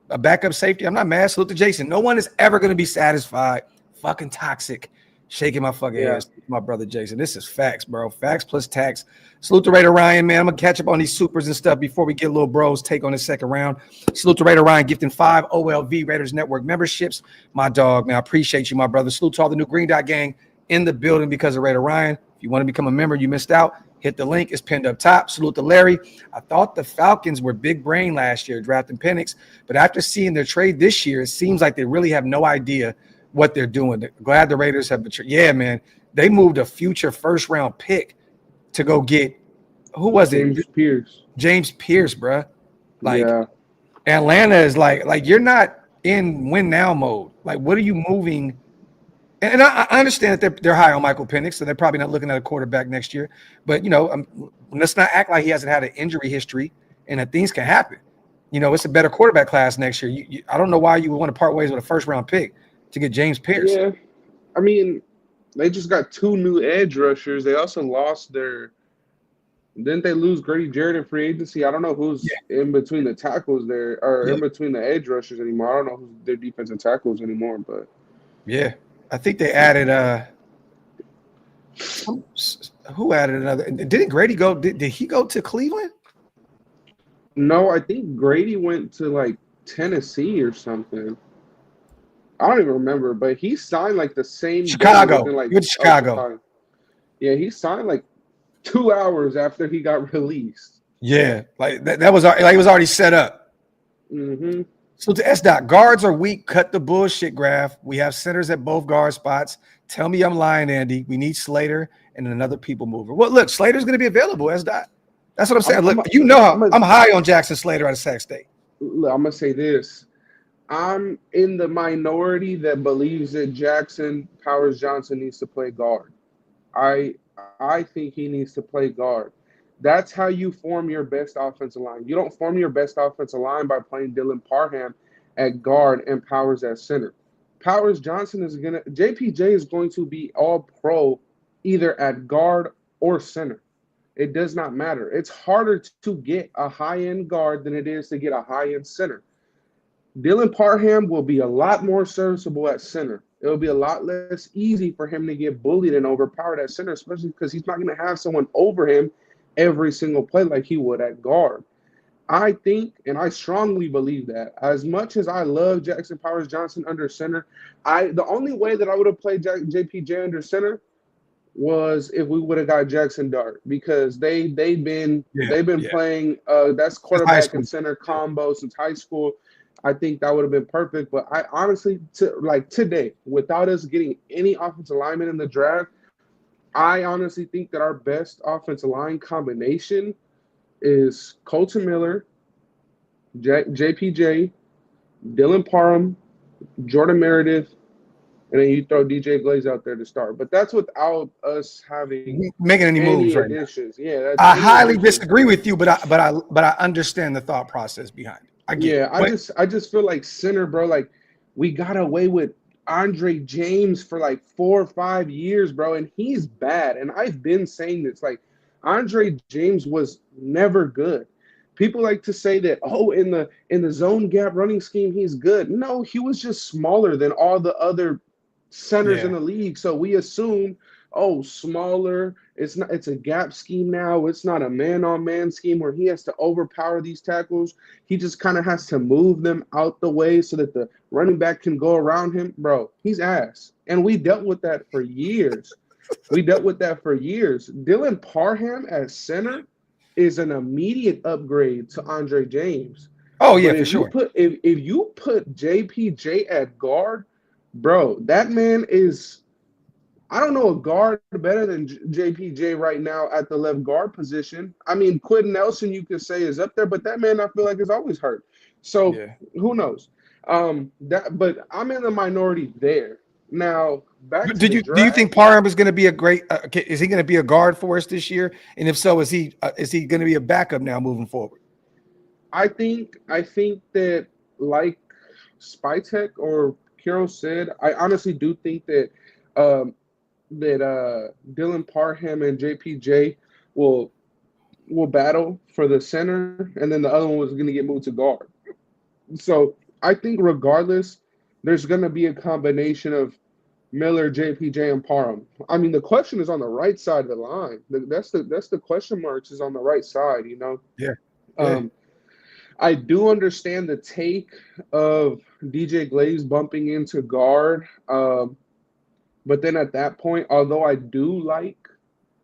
Speaker 1: a backup safety, I'm not mad. Salute to Jason. No one is ever going to be satisfied. Fucking toxic. Shaking my fucking ass. My brother Jason. This is facts, bro. Facts plus tax. Salute to Raider Ryan, man. I'm going to catch up on these supers and stuff before we get little bros take on the second round. Salute to Raider Ryan, gifting 5 OLV Raiders Network memberships. My dog, man. I appreciate you, my brother. Salute to all the new Green Dot Gang in the building because of Raider Ryan. If you want to become a member, you missed out. Hit the link. It's pinned up top. Salute to Larry. I thought the Falcons were big brain last year drafting Penix, but after seeing their trade this year, it seems like they really have no idea what they're doing. Glad the Raiders have betrayed. Yeah, man. They moved a future first-round pick to go get – who was it? James Pierce, bro. Atlanta is like you're not in win-now mode. Like, what are you moving – and I understand that they're high on Michael Penix, so they're probably not looking at a quarterback next year. But, let's not act like he hasn't had an injury history and that things can happen. It's a better quarterback class next year. I don't know why you would want to part ways with a first-round pick to get James Pierce.
Speaker 2: Yeah. They just got 2 new edge rushers. They also lost their Didn't they lose Grady Jarrett in free agency? I don't know who's in between the tackles there or in between the edge rushers anymore. I don't know who's their defensive tackles anymore, but
Speaker 1: I think they added who added another? Didn't Grady go? Did he go to Cleveland?
Speaker 2: No, I think Grady went to like Tennessee or something. I don't even remember, but he signed like the same
Speaker 1: Chicago.
Speaker 2: day within, like,
Speaker 1: Good Chicago.
Speaker 2: Yeah, he signed like 2 hours after he got released.
Speaker 1: Yeah, like that was like it was already set up.
Speaker 2: Mm-hmm.
Speaker 1: So to S-Dot, guards are weak. Cut the bullshit, Graph. We have centers at both guard spots. Tell me I'm lying, Andy. We need Slater and another people mover. Well, look, Slater's going to be available, S-Dot. That's what I'm saying. I'm high on Jackson Slater out of Sac State.
Speaker 2: Look, I'm going to say this. I'm in the minority that believes that Jackson Powers Johnson needs to play guard. I think he needs to play guard. That's how you form your best offensive line. You don't form your best offensive line by playing Dylan Parham at guard and Powers at center. Powers Johnson JPJ is going to be all pro either at guard or center. It does not matter. It's harder to get a high-end guard than it is to get a high-end center. Dylan Parham will be a lot more serviceable at center. It'll be a lot less easy for him to get bullied and overpowered at center, especially because he's not going to have someone over him every single play like he would at guard. I think, and I strongly believe that, as much as I love Jackson Powers Johnson under center, the only way that I would have played JPJ under center was if we would have got Jackson Dart, because they've been playing that's quarterback and center combo since high school. I think that would have been perfect. But I honestly, today, without us getting any offensive linemen in the draft, I honestly think that our best offensive line combination is Colton Miller, JPJ, Dylan Parham, Jordan Meredith, and then you throw DJ Glaze out there to start. But that's without us having
Speaker 1: making any moves right now.
Speaker 2: Yeah,
Speaker 1: I highly disagree with you, but I understand the thought process behind it.
Speaker 2: I just feel like center, bro. Like, we got away with Andre James for like 4 or 5 years, bro, and he's bad. And I've been saying this, like, Andre James was never good. People like to say that, in the zone gap running scheme, he's good. No, he was just smaller than all the other centers in the league. So we assume, smaller. It's a gap scheme now. It's not a man-on-man scheme where he has to overpower these tackles. He just kind of has to move them out the way so that the running back can go around him. Bro, he's ass. And we dealt with that for years. Dylan Parham at center is an immediate upgrade to Andre James.
Speaker 1: Oh, yeah, for sure.
Speaker 2: If you put JPJ at guard, bro, that man is – I don't know a guard better than JPJ right now at the left guard position. I mean, Quentin Nelson, you could say, is up there, but that man I feel like is always hurt. So who knows? But I'm in the minority there. Now,
Speaker 1: do you think Parham is going to be a great? Is he going to be a guard for us this year? And if so, is he going to be a backup now moving forward?
Speaker 2: I think that, like Spytek or Kiro said, I honestly do think that Dylan Parham and JPJ will battle for the center, and then the other one was going to get moved to guard. So I think regardless, there's going to be a combination of Miller, JPJ, and Parham. I mean, the question is on the right side of the line. That's the question marks is on the right side, you know?
Speaker 1: Yeah.
Speaker 2: I do understand the take of DJ Glaze bumping into guard. But then at that point, although I do like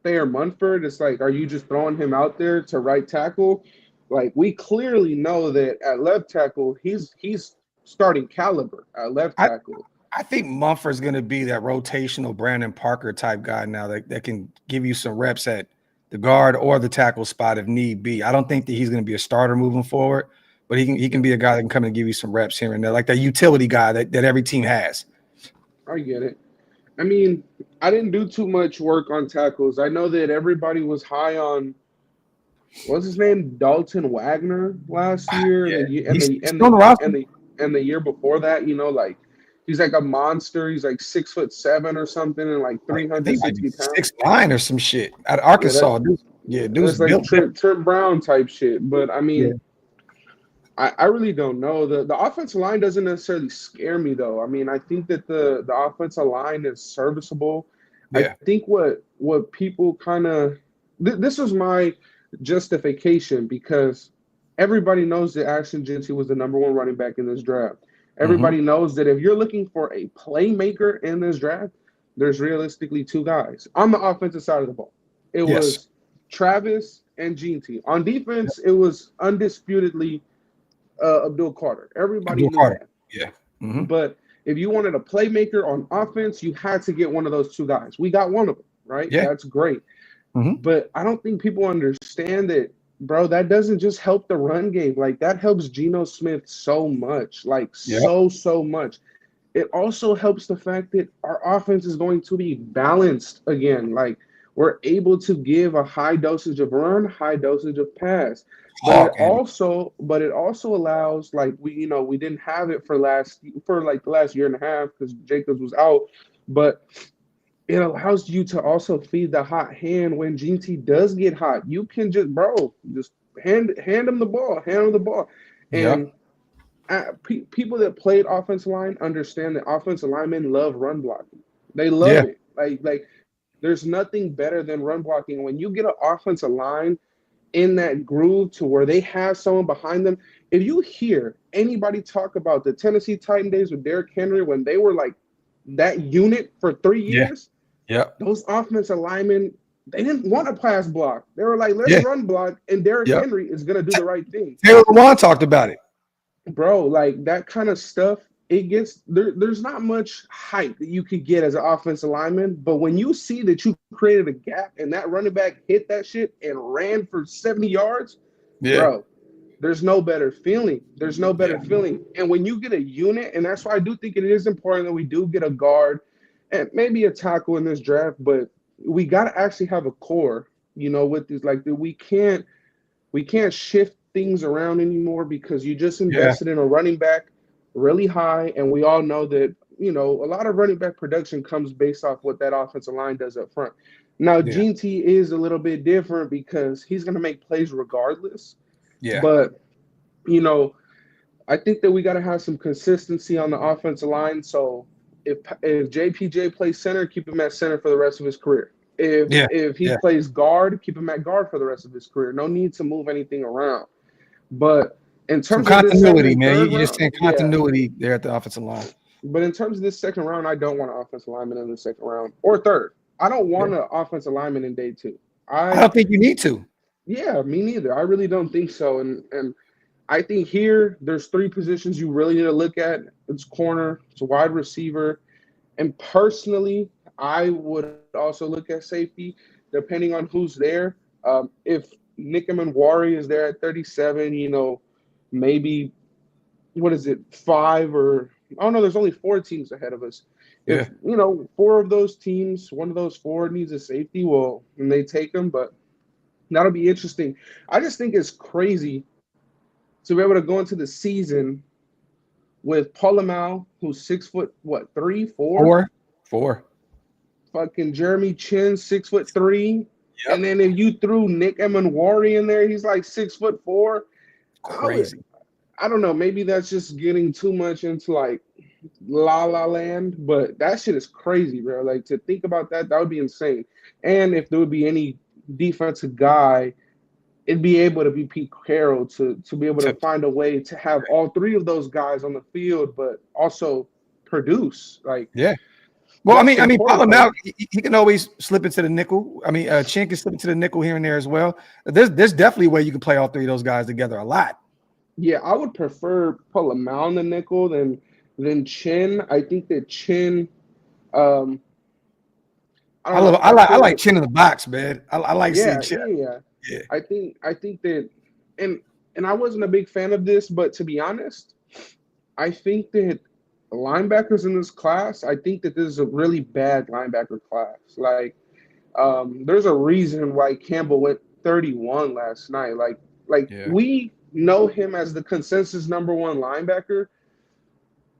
Speaker 2: Thayer Munford, it's like, are you just throwing him out there to right tackle? Like, we clearly know that at left tackle, he's starting caliber at left tackle.
Speaker 1: I think Munford's going to be that rotational Brandon Parker type guy now that can give you some reps at the guard or the tackle spot if need be. I don't think that he's going to be a starter moving forward, but he can be a guy that can come and give you some reps here and there, like that utility guy that every team has.
Speaker 2: I get it. I mean, I didn't do too much work on tackles. I know that everybody was high on what's his name, Dalton Wagner last year, and the year before that. You know, like he's like a monster. He's like 6'7" or something, and like 360 pounds.
Speaker 1: 6'9" or some shit out of Arkansas. Yeah, dude's
Speaker 2: It's like
Speaker 1: built different.
Speaker 2: Trent Brown type shit. But I mean,
Speaker 1: Yeah.
Speaker 2: I really don't know. The offensive line doesn't necessarily scare me though. I mean, I think that the offensive line is serviceable. I
Speaker 1: Yeah.
Speaker 2: think what people kind of this was my justification because everybody knows that Ashton Jeanty was the number one running back in this draft.
Speaker 1: Mm-hmm.
Speaker 2: Everybody knows that if you're looking for a playmaker in this draft, there's realistically two guys on the offensive side of the ball. It
Speaker 1: Yes.
Speaker 2: was Travis and Jeanty. On defense, it was undisputedly Abdul Carter. Everybody
Speaker 1: Abdul
Speaker 2: knew
Speaker 1: Carter.
Speaker 2: that.
Speaker 1: Yeah. Mm-hmm.
Speaker 2: But if you wanted a playmaker on offense, you had to get one of those two guys. We got one of them, right?
Speaker 1: Yeah.
Speaker 2: That's great.
Speaker 1: Mm-hmm.
Speaker 2: But I don't think people understand that, bro, that doesn't just help the run game. Like, that helps Geno Smith so much. Like,
Speaker 1: Yep.
Speaker 2: so much. It also helps the fact that our offense is going to be balanced again. Like, we're able to give a high dosage of run, high dosage of pass. But
Speaker 1: Hawk
Speaker 2: it
Speaker 1: and
Speaker 2: also allows, like, we didn't have it for the last year and a half because Jacobs was out, but it allows you to also feed the hot hand when GT does get hot. You can just hand him the ball,
Speaker 1: yep.
Speaker 2: and people that played offensive line understand that offensive linemen love run blocking. They
Speaker 1: Yeah.
Speaker 2: love it. Like there's nothing better than run blocking. When you get an offensive line in that groove to where they have someone behind them. If you hear anybody talk about the Tennessee Titan days with Derrick Henry when they were like that unit for 3
Speaker 1: Yeah.
Speaker 2: years,
Speaker 1: Yep.
Speaker 2: those offensive linemen, they didn't want to pass block. They were like, let's
Speaker 1: Yeah.
Speaker 2: run block, and Derrick
Speaker 1: Yep.
Speaker 2: Henry is going to do the right thing.
Speaker 1: Taylor Lewan talked about it.
Speaker 2: Bro, like that kind of stuff, it gets there's not much hype that you could get as an offensive lineman, but when you see that you created a gap and that running back hit that shit and ran for 70 yards,
Speaker 1: Yeah.
Speaker 2: bro, there's no better feeling. There's no better
Speaker 1: Yeah.
Speaker 2: feeling. And when you get a unit, and that's why I do think it is important that we do get a guard and maybe a tackle in this draft, but we got to actually have a core, with these, like, we can't shift things around anymore because you just invested in a running back really high, and we all know that a lot of running back production comes based off what that offensive line does up front. Now,
Speaker 1: Yeah.
Speaker 2: GT is a little bit different because he's going to make plays regardless.
Speaker 1: Yeah.
Speaker 2: But I think that we got to have some consistency on the offensive line. So if JPJ plays center, keep him at center for the rest of his career. If he plays guard, keep him at guard for the rest of his career. No need to move anything around. But in terms
Speaker 1: Some
Speaker 2: of this
Speaker 1: continuity, man.
Speaker 2: third
Speaker 1: You just
Speaker 2: round,
Speaker 1: saying continuity there at the offensive line.
Speaker 2: But in terms of this second round, I don't want an offensive lineman in the second round or third. I don't want an offensive lineman in day 2.
Speaker 1: I don't think you need to.
Speaker 2: Yeah, me neither. I really don't think so. And I think here there's 3 positions you really need to look at. It's corner, it's wide receiver, and personally, I would also look at safety, depending on who's there. If Nick Emenwari is there at 37, maybe, 5 or – oh, no, there's only 4 teams ahead of us. If, 4 of those teams, one of those 4 needs a safety, well, and they take them, but that'll be interesting. I just think it's crazy to be able to go into the season with Polamalu, who's 6'3", 4?
Speaker 1: 4.
Speaker 2: Fucking Jeremy Chin, 6'3".
Speaker 1: Yep.
Speaker 2: And then if you threw Nick Emenwari in there, he's like 6'4".
Speaker 1: Crazy.
Speaker 2: I don't know. Maybe that's just getting too much into like la la land, but that shit is crazy, bro. Like, to think about that would be insane. And if there would be any defensive guy, it'd be able to be Pete Carroll to be able to find a way to have all 3 of those guys on the field, but also produce. Like,
Speaker 1: yeah. Well, I mean, Polamalu, he can always slip into the nickel. I mean, Chin can slip into the nickel here and there as well. There's definitely a way you can play all 3 of those guys together a lot.
Speaker 2: Yeah, I would prefer Polamalu on the nickel than Chin. I think that Chin. I
Speaker 1: like Chin in the box, man. I like seeing Chin.
Speaker 2: Yeah. I think that, and I wasn't a big fan of this, but to be honest, I think that linebackers in this class, I think that this is a really bad linebacker class. Like, there's a reason why Campbell went 31 last night. We know him as the consensus number 1 linebacker,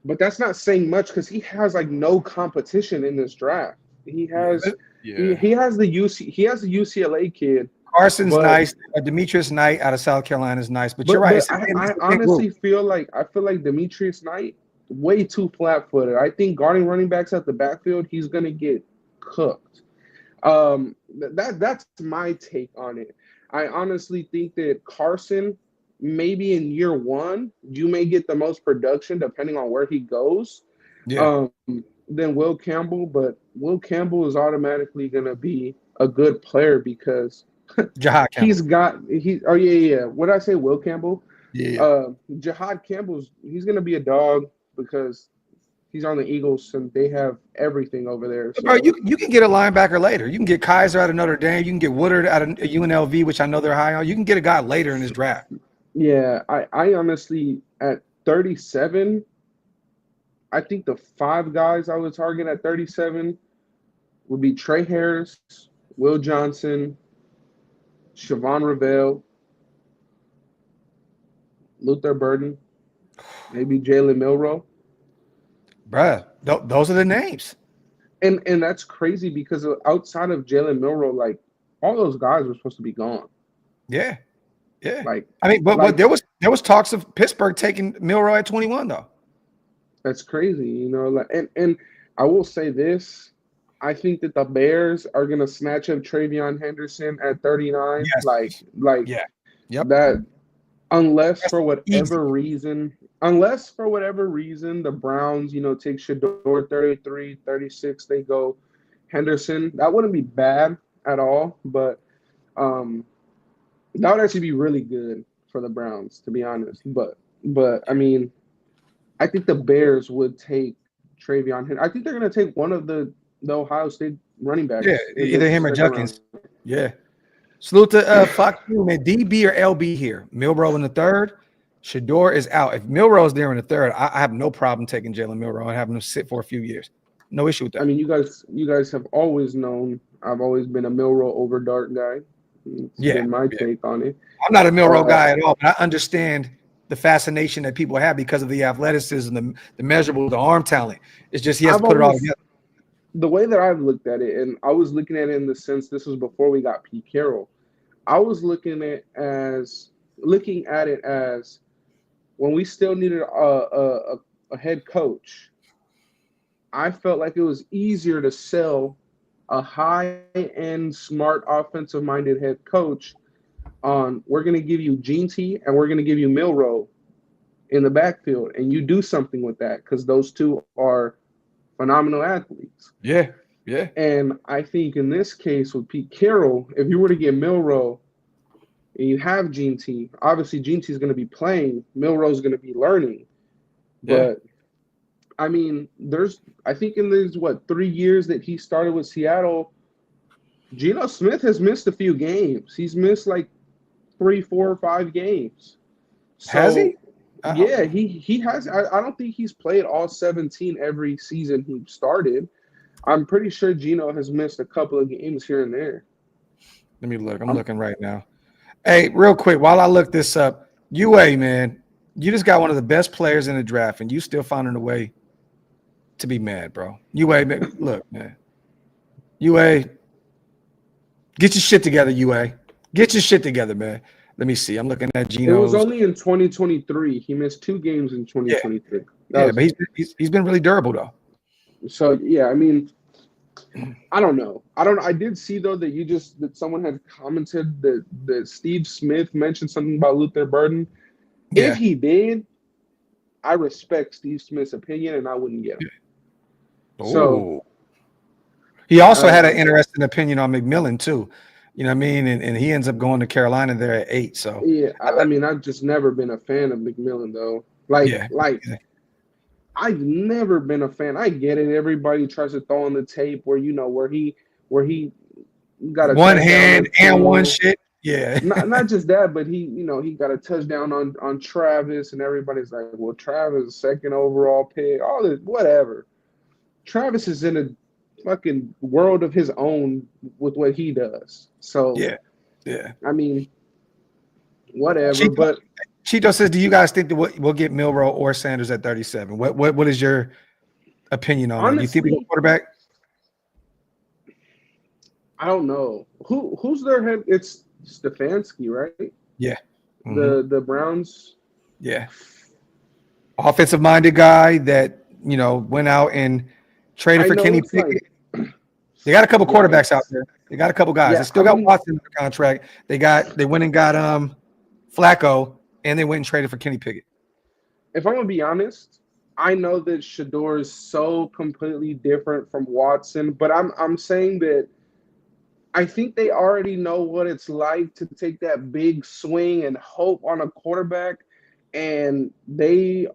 Speaker 2: but that's not saying much because he has like no competition in this draft. He has he has the UCLA kid
Speaker 1: Carson's
Speaker 2: but
Speaker 1: nice. Demetrius Knight out of South Carolina is nice. But you're right.
Speaker 2: but I honestly feel like Demetrius Knight way too flat-footed. I think guarding running backs at the backfield, he's gonna get cooked. That's my take on it. I honestly think that Carson, maybe in year one, you may get the most production depending on where he goes.
Speaker 1: Yeah.
Speaker 2: Than Will Campbell, but Will Campbell is automatically gonna be a good player because
Speaker 1: Jahad Campbell.
Speaker 2: Yeah. What did I say? Will Campbell?
Speaker 1: Yeah.
Speaker 2: Jahad he's gonna be a dog because he's on the Eagles and they have everything over there. So.
Speaker 1: Bro, you can get a linebacker later. You can get Kaiser out of Notre Dame. You can get Woodard out of UNLV, which I know they're high on. You can get a guy later in his draft.
Speaker 2: Yeah, I honestly, at 37, I think the 5 guys I would target at 37 would be Trey Harris, Will Johnson, Siobhan Ravel, Luther Burden, maybe Jalen Milroe.
Speaker 1: Bruh, those are the names.
Speaker 2: And that's crazy because outside of Jalen Milroe, like, all those guys were supposed to be gone.
Speaker 1: Yeah. Yeah.
Speaker 2: Like,
Speaker 1: I mean, but there was talks of Pittsburgh taking Milroe at 21, though. That's
Speaker 2: crazy, you know. Like, and I will say this. I think that the Bears are gonna snatch up Travion Henderson at 39.
Speaker 1: Yes.
Speaker 2: Like
Speaker 1: yeah. Yep.
Speaker 2: That unless for whatever reason, the Browns, take Shedeur 33, 36, they go Henderson. That wouldn't be bad at all, but that would actually be really good for the Browns, to be honest. But I mean, I think the Bears would take Travion Henderson. I think they're going to take one of the Ohio State running backs.
Speaker 1: Yeah, either him or Judkins. Yeah. Salute to Fox, man. DB or LB here. Milroe in the third. Shedeur is out. If Milroe's there in the third, I have no problem taking Jalen Milroe and having him sit for a few years. No issue with that.
Speaker 2: I mean, you guys have always known I've always been a Milroe over Dart guy. It's been my take on it.
Speaker 1: I'm not a Milroe guy at all, but I understand the fascination that people have because of the athleticism, the measurable, the arm talent. It's just he has to put it all together.
Speaker 2: The way that I've looked at it, and I was looking at it in the sense this was before we got Pete Carroll. I was looking at it as when we still needed a head coach. I felt like it was easier to sell a high-end, smart, offensive-minded head coach on we're going to give you Jeanty and we're going to give you Milroe in the backfield, and you do something with that because those two are phenomenal athletes.
Speaker 1: Yeah, yeah.
Speaker 2: And I think in this case with Pete Carroll, if you were to get Milroe and you have Jeanty, obviously Jeanty is going to be playing, Milroe is going to be learning. But I mean, I think in these 3 years that he started with Seattle, Geno Smith has missed a few games. He's missed like 3, 4, 5 games. So,
Speaker 1: has he?
Speaker 2: Yeah, he has. I don't think he's played all 17 every season he started. I'm pretty sure Geno has missed a couple of games here and there.
Speaker 1: Let me look. I'm looking right now. Hey, real quick, while I look this up, UA, man, you just got one of the best players in the draft, and you still finding a way to be mad, bro. UA, man, look, man. UA, get your shit together, UA. Get your shit together, man. Let me see. I'm looking at Geno.
Speaker 2: It was only in 2023. He missed 2 games in 2023.
Speaker 1: But he's been really durable, though.
Speaker 2: So, yeah, I mean, I don't know. I did see, though, that someone had commented that Steve Smith mentioned something about Luther Burden. Yeah. If he did, I respect Steve Smith's opinion, and I wouldn't get him. So
Speaker 1: he also had an interesting opinion on McMillan, too. You know what I mean? And he ends up going to Carolina there at 8. So
Speaker 2: yeah, I mean, I've just never been a fan of McMillan, though. I've never been a fan. I get it. Everybody tries to throw on the tape where he got a
Speaker 1: one hand and one shit. Yeah.
Speaker 2: not just that, but he got a touchdown on Travis, and everybody's like, well, Travis, second overall pick, all this, whatever. Travis is in a fucking world of his own with what he does. So
Speaker 1: yeah.
Speaker 2: I mean, whatever. But
Speaker 1: Cheeto says, do you guys think that we'll get Milroe or Sanders at 37? What is your opinion on that? Do you think we get quarterback?
Speaker 2: I don't know. Who's their head? It's Stefanski, right?
Speaker 1: Yeah. Mm-hmm.
Speaker 2: The Browns.
Speaker 1: Yeah. Offensive minded guy that, went out and traded for Kenny Pickett. They got a couple quarterbacks out there. They got a couple guys. They still got Watson under contract. They went and got Flacco, and they went and traded for Kenny Pickett.
Speaker 2: If I'm gonna be honest, I know that Shedeur is so completely different from Watson, but I'm saying that I think they already know what it's like to take that big swing and hope on a quarterback, and they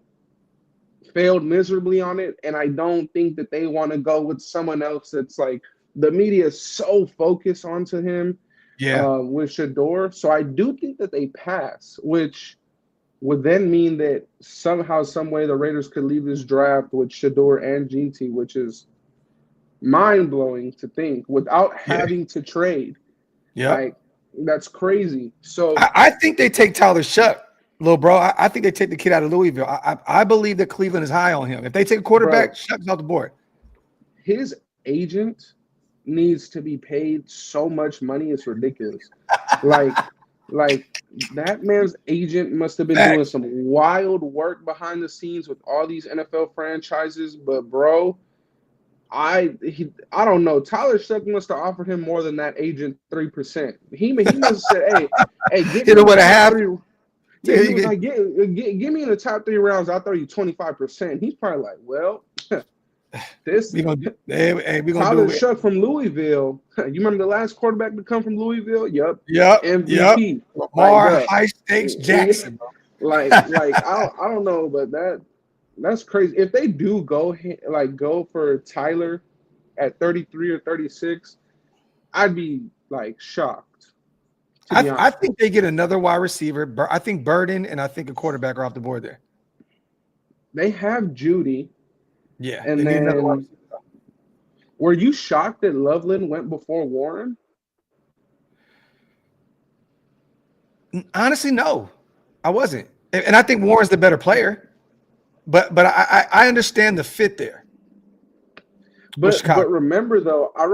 Speaker 2: failed miserably on it. And I don't think that they want to go with someone else that's like the media is so focused onto him with Shedeur. So I do think that they pass, which would then mean that somehow, some way, the Raiders could leave this draft with Shedeur and Jeanty, which is mind-blowing to think, without having to trade.
Speaker 1: Yeah,
Speaker 2: like, that's crazy. So
Speaker 1: I think they take Tyler Shuck, little bro. I think they take the kid out of Louisville. I believe that Cleveland is high on him. If they take a quarterback, Shuck's off the board.
Speaker 2: His agent needs to be paid so much money, it's ridiculous. Like that man's agent must have been doing some wild work behind the scenes with all these NFL franchises. But bro, I don't know. Tyler Shuck must have offered him more than that agent 3%. He must have said, "Hey, get me what happened." Yeah, he was like, "Give me in the top 3 rounds. I'll throw you 25%." He's probably like, "Well, this we gonna Tyler Shuck from Louisville. You remember the last quarterback to come from Louisville? Yep. MVP.
Speaker 1: Lamar High Stakes Jackson.
Speaker 2: Like I don't know, but that's crazy. If they do go for Tyler at 33 or 36, I'd be like shocked.
Speaker 1: I think they get another wide receiver. I think Burden and I think a quarterback are off the board there.
Speaker 2: They have Judy.
Speaker 1: Yeah.
Speaker 2: And then were you shocked that Loveland went before Warren?
Speaker 1: Honestly, no, I wasn't. And I think Warren's the better player. But I understand the fit there.
Speaker 2: But remember, though, I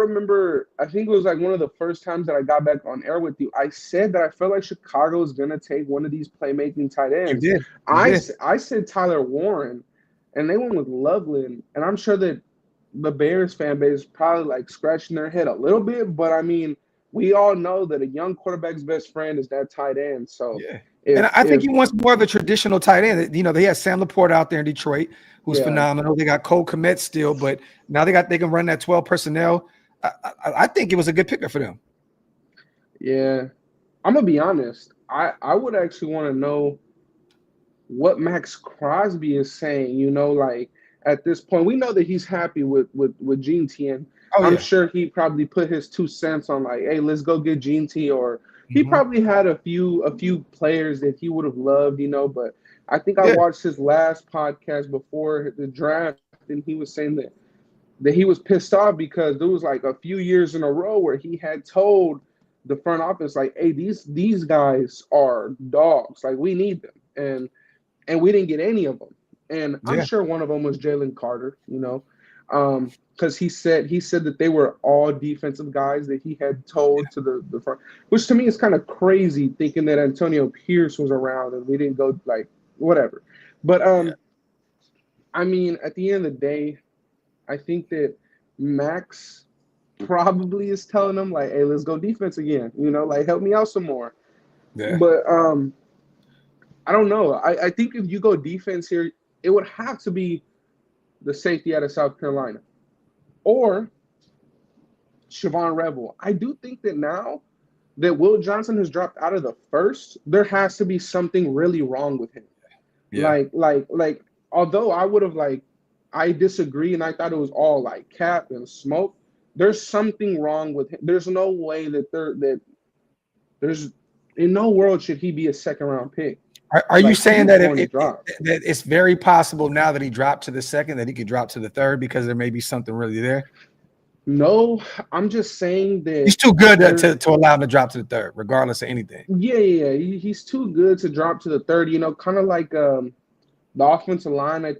Speaker 2: think it was like one of the first times that I got back on air with you. I said that I felt like Chicago is going to take one of these playmaking tight ends.
Speaker 1: You did.
Speaker 2: I said Tyler Warren, and they went with Loveland. And I'm sure that the Bears fan base is probably like scratching their head a little bit. But I mean, we all know that a young quarterback's best friend is that tight end. So
Speaker 1: yeah. And I think he wants more of a traditional tight end. They had Sam Laporte out there in Detroit, who's phenomenal. They got Cole Kmet still, but now they can run that 12 personnel. I think it was a good pickup for them.
Speaker 2: Yeah. I'm going to be honest. I would actually want to know what Max Crosby is saying, like at this point. We know that he's happy with Jeanty, and I'm sure he probably put his 2 cents on like, hey, let's go get Jeanty, or he probably had a few players that he would have loved, but I think I watched his last podcast before the draft, and he was saying that he was pissed off because there was like a few years in a row where he had told the front office, like, hey, these guys are dogs. Like, we need them. And we didn't get any of them. And I'm sure one of them was Jalen Carter, because he said that they were all defensive guys that he had told to the front, which to me is kind of crazy, thinking that Antonio Pierce was around and we didn't go, like, whatever. But I mean, at the end of the day, I think that Max probably is telling them, like, hey, let's go defense again, like, help me out some more. Yeah. But I don't know. I think if you go defense here, it would have to be the safety out of South Carolina or Siobhan Rebel. I do think that now that Will Johnson has dropped out of the first, there has to be something really wrong with him. Yeah. Like, although I would have, like, I disagree and I thought it was all like cap and smoke, there's something wrong with him. There's no way that there's in no world should he be a second-round pick.
Speaker 1: Are you saying that that it's very possible now that he dropped to the second that he could drop to the third because there may be something really there?
Speaker 2: No, I'm just saying that
Speaker 1: he's too good to allow him to drop to the third, regardless of anything.
Speaker 2: Yeah. He's too good to drop to the third. Kind of like the offensive lineman,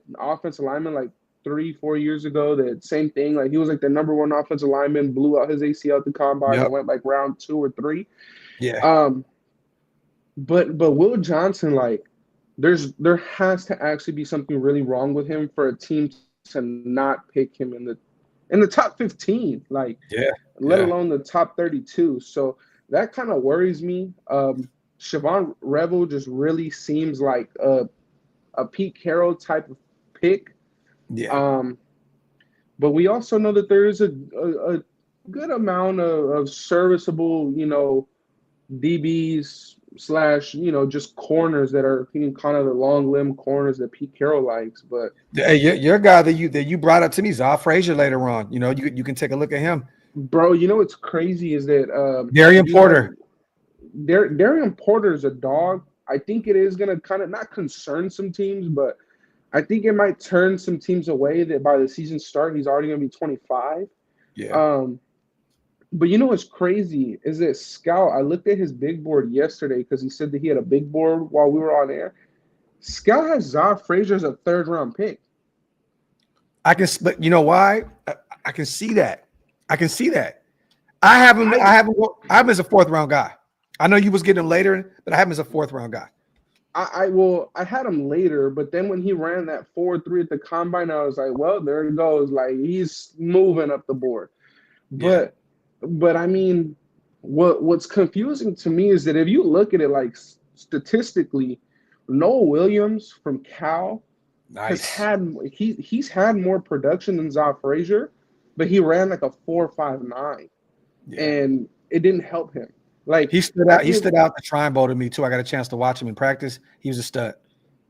Speaker 2: like 3-4 years ago. That same thing. Like he was like the number one offensive lineman, blew out his ACL at the combine, and went like round 2 or 3.
Speaker 1: Yeah.
Speaker 2: But Will Johnson, like, there has to actually be something really wrong with him for a team to not pick him in the top 15, like, let alone the top 32. So that kind of worries me. Siobhan Revel just really seems like a Pete Carroll type of pick.
Speaker 1: Yeah.
Speaker 2: But we also know that there is a good amount of serviceable, DBs / just corners that are kind of the long limb corners that Pete Carroll likes. But
Speaker 1: Hey, your guy that you brought up to me, Zaw Frazier, later on. You can take a look at him.
Speaker 2: Bro, what's crazy is that
Speaker 1: Darian Porter.
Speaker 2: Darian Porter is a dog. I think it is gonna kind of not concern some teams, but I think it might turn some teams away that by the season start he's already gonna be 25.
Speaker 1: Yeah.
Speaker 2: But what's crazy is that Scout, I looked at his big board yesterday because he said that he had a big board while we were on air. Scout has Zaw Frazier as a 3rd-round pick.
Speaker 1: But you know why? I can see that. I have him as a 4th-round guy. I know you was getting him later, but I have him as a 4th-round guy.
Speaker 2: I had him later, but then when he ran that 4.3 at the combine, I was like, well, there it goes. Like, he's moving up the board. But I mean, what's confusing to me is that if you look at it like statistically, Noah Williams from Cal he's had more production than Zaw Frazier, but he ran like a 4.59, and it didn't help him. Like
Speaker 1: he stood out. He stood out the Shrine Bowl to me too. I got a chance to watch him in practice. He was a stud.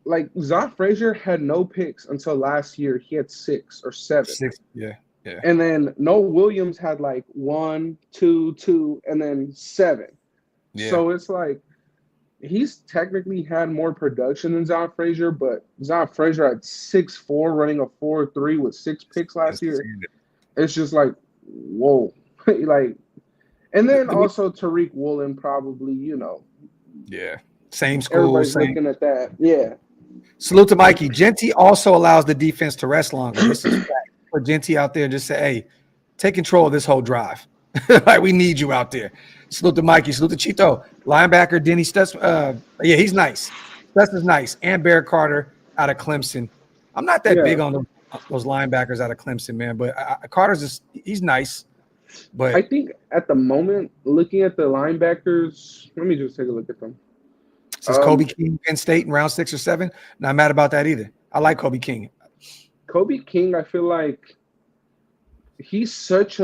Speaker 2: Like Zaw Frazier had no picks until last year. He had 6 or 7.
Speaker 1: 6, yeah.
Speaker 2: And then Noah Williams had like 1, 2, 2, and then 7. Yeah. So it's like he's technically had more production than Zaw Frazier, but Zaw Frazier had 6'4", running a 4.3 with 6 picks last year. It's just like, whoa. Like, and then also Tariq Woolen probably,
Speaker 1: Yeah. Same school.
Speaker 2: Everybody's looking at that. Yeah.
Speaker 1: Salute to Mikey. Jeanty also allows the defense to rest longer. This is for Jeanty out there. Just say, hey, take control of this whole drive. Like, we need you out there. Salute to Mikey. Salute to Chito. Linebacker Denny Stutz. Yeah, he's nice. Stutz is nice. And Barrett Carter out of Clemson. I'm not that big on those linebackers out of Clemson, man. But Carter's he's nice. But
Speaker 2: I think at the moment, looking at the linebackers, let me just take a look at them.
Speaker 1: Says Kobe King, Penn State in round 6 or 7. Not mad about that either. I like Kobe King.
Speaker 2: Kobe King, I feel like he's such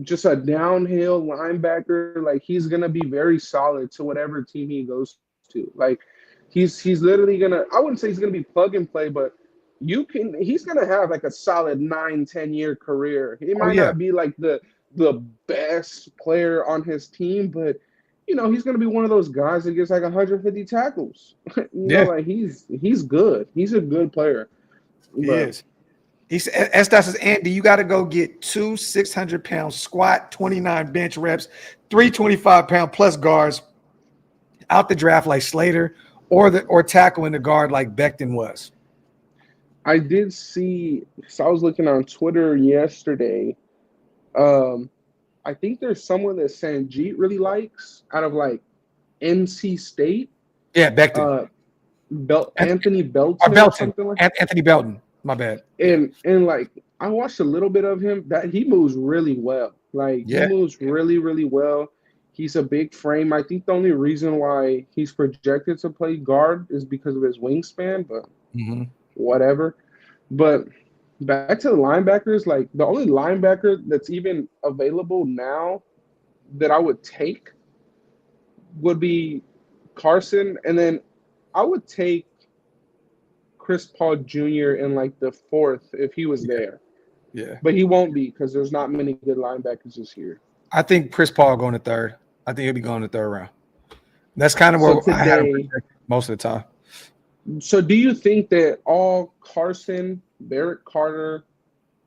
Speaker 2: just a downhill linebacker. Like, he's gonna be very solid to whatever team he goes to. Like, he's literally gonna. I wouldn't say he's gonna be plug and play, but he's gonna have like a solid 9-10 year career. He might not be like the best player on his team, but he's gonna be one of those guys that gets like 150 tackles. Like he's good. He's a good player.
Speaker 1: He is. Estes says, Andy, you got to go get 2 600-pound squat, 29 bench reps, 3 25-pound plus guards out the draft like Slater, or tackle in the guard like Becton was.
Speaker 2: I did see. So I was looking on Twitter yesterday. I think there's someone that Sanjit really likes out of like NC State.
Speaker 1: Yeah, Becton.
Speaker 2: Anthony Belton.
Speaker 1: Or Belton.
Speaker 2: Something like that.
Speaker 1: Anthony Belton. My bad.
Speaker 2: And like I watched a little bit of him. That he moves really well. Like he moves really, really well. He's a big frame. I think the only reason why he's projected to play guard is because of his wingspan, but whatever. But back to the linebackers, like the only linebacker that's even available now that I would take would be Carson, and then I would take Chris Paul Jr. in like the 4th if he was there.
Speaker 1: Yeah.
Speaker 2: But he won't be because there's not many good linebackers this year.
Speaker 1: I think Chris Paul going to 3rd. I think he'll be going to 3rd round. That's kind of where I had him most of the time.
Speaker 2: So do you think that all Carson, Barrett Carter,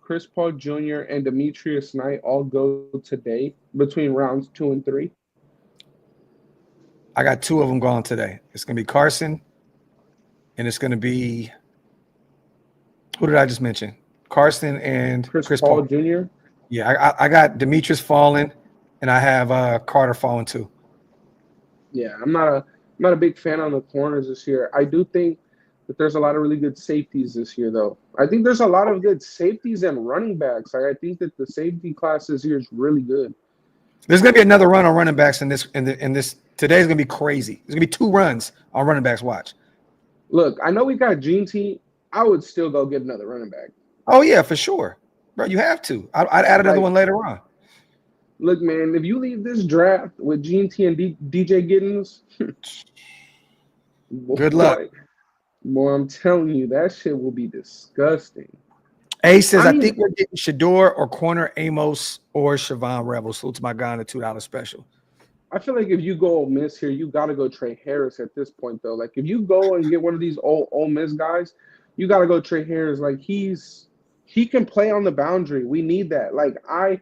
Speaker 2: Chris Paul Jr., and Demetrius Knight all go today between rounds 2 and 3?
Speaker 1: I got 2 of them going today. It's going to be Carson, and it's going to be – who did I just mention? Carson and
Speaker 2: Chris Paul Jr.
Speaker 1: Yeah, I got Demetrius falling, and I have Carter falling too.
Speaker 2: Yeah, I'm not a big fan on the corners this year. I do think that there's a lot of really good safeties this year, though. I think there's a lot of good safeties and running backs. Like, I think that the safety class this year is really good.
Speaker 1: There's gonna be another run on running backs in this. Today's gonna be crazy. There's gonna be 2 runs on running backs. Watch.
Speaker 2: Look, I know we got Jeanty. I would still go get another running back.
Speaker 1: Oh yeah, for sure, bro. You have to. I'd add another one later on.
Speaker 2: Look, man, if you leave this draft with Jeanty and DJ Giddens,
Speaker 1: good luck.
Speaker 2: Boy, I'm telling you, that shit will be disgusting.
Speaker 1: A says, I think we're getting Shedeur or corner Amos or Siobhan Rebel. Salute to my guy on the $2 special.
Speaker 2: I feel like if you go Ole Miss here, you got to go Trey Harris at this point, though. Like, if you go and get one of these Ole Miss guys, you got to go Trey Harris. Like, he can play on the boundary. We need that. Like, I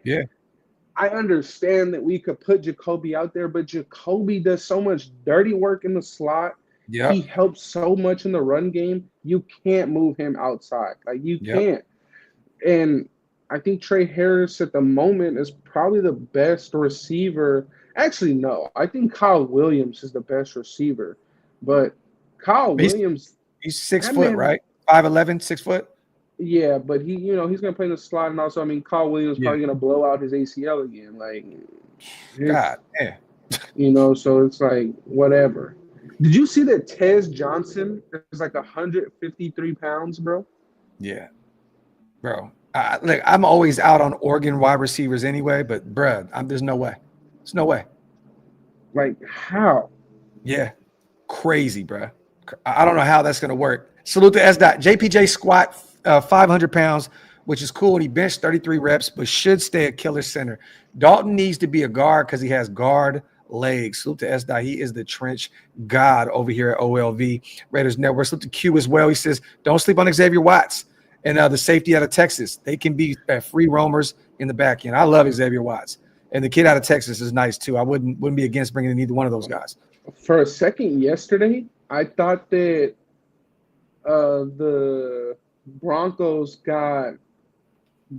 Speaker 2: understand that we could put Jacoby out there, but Jacoby does so much dirty work in the slot.
Speaker 1: Yeah,
Speaker 2: he helps so much in the run game. You can't move him outside. Like, you can't. And I think Trey Harris at the moment is probably the best receiver. Actually, no. I think Kyle Williams is the best receiver. But Kyle Williams,
Speaker 1: he's 6 foot, right? 5'11", 6 foot.
Speaker 2: Yeah, but he's going to play in the slot, and also, I mean, Kyle Williams probably going to blow out his ACL again. Like,
Speaker 1: God,
Speaker 2: yeah. So it's like whatever. Did you see that Tez Johnson is like 153 pounds, bro?
Speaker 1: Yeah, bro. Look, I'm always out on Oregon wide receivers anyway, but bruh, there's no way. There's no way.
Speaker 2: Like, how?
Speaker 1: Yeah, crazy, bruh. I don't know how that's gonna work. Salute to S. JPJ squat 500 pounds, which is cool. And he benched 33 reps, but should stay a killer center. Dalton needs to be a guard because he has guard legs. Salute to S. He is the trench god over here at OLV Raiders Network. Salute to Q as well. He says, don't sleep on Xavier Watts and the safety out of Texas. They can be free roamers in the back end. I love Xavier Watts. And the kid out of Texas is nice too. I wouldn't be against bringing in either one of those guys.
Speaker 2: For a second yesterday, I thought that the Broncos got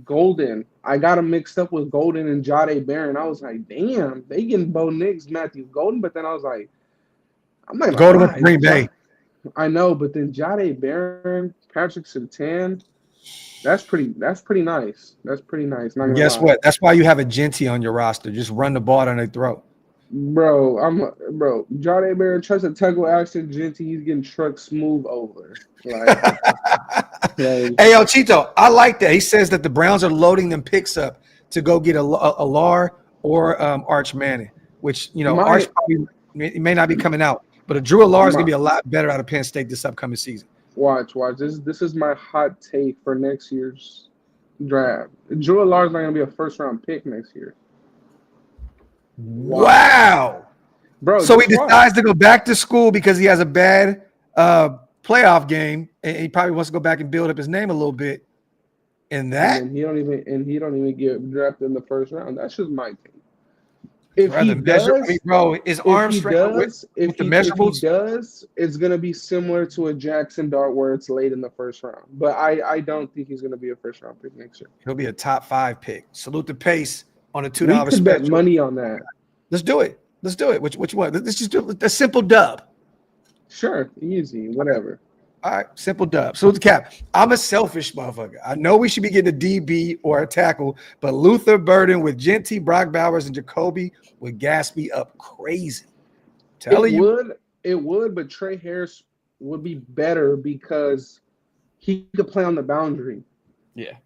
Speaker 2: Golden. I got him mixed up with Golden and Jahdae Barron. I was like, damn, they getting Bo Nix, Matthew Golden. But then I was like, I'm not
Speaker 1: Golden with Green Bay.
Speaker 2: I know, but then Jahdae Barron, Patrick Surtain, that's pretty nice. That's pretty nice.
Speaker 1: Guess what? That's why you have a Jeanty on your roster. Just run the ball down their throat.
Speaker 2: Bro, Jahdae Barron tries to tackle Ashton Jeanty. He's getting trucked smooth over. Like,
Speaker 1: hey, yo, Chito, I like that. He says that the Browns are loading them picks up to go get a Lar or Arch Manning, which, Arch probably may not be coming out, but a Drew Allar is going to be a lot better out of Penn State this upcoming season.
Speaker 2: Watch. This is my hot take for next year's draft. Drew Allar is not going to be a first-round pick next year.
Speaker 1: Wow. Bro, so he decides to go back to school because he has a bad playoff game, and he probably wants to go back and build up his name a little bit. And he don't even get drafted in the first round. That's just my take. If he does, his arm strength with the measurables. If he does, it's gonna be similar to a Jackson Dart where it's late in the first round. But I don't think he's gonna be a first round pick next year. He'll be a top 5 pick. Salute the Pace on a $2
Speaker 2: special. We could bet money on that.
Speaker 1: Let's do it. Which one? Let's just do a simple dub.
Speaker 2: Sure, easy, whatever.
Speaker 1: All right, simple dub. So, Cap, I'm a selfish motherfucker. I know we should be getting a DB or a tackle, but Luther Burden with Jeanty, Brock Bowers, and Jacoby would gas me up crazy.
Speaker 2: It would, but Trey Harris would be better because he could play on the boundary.
Speaker 1: Yeah.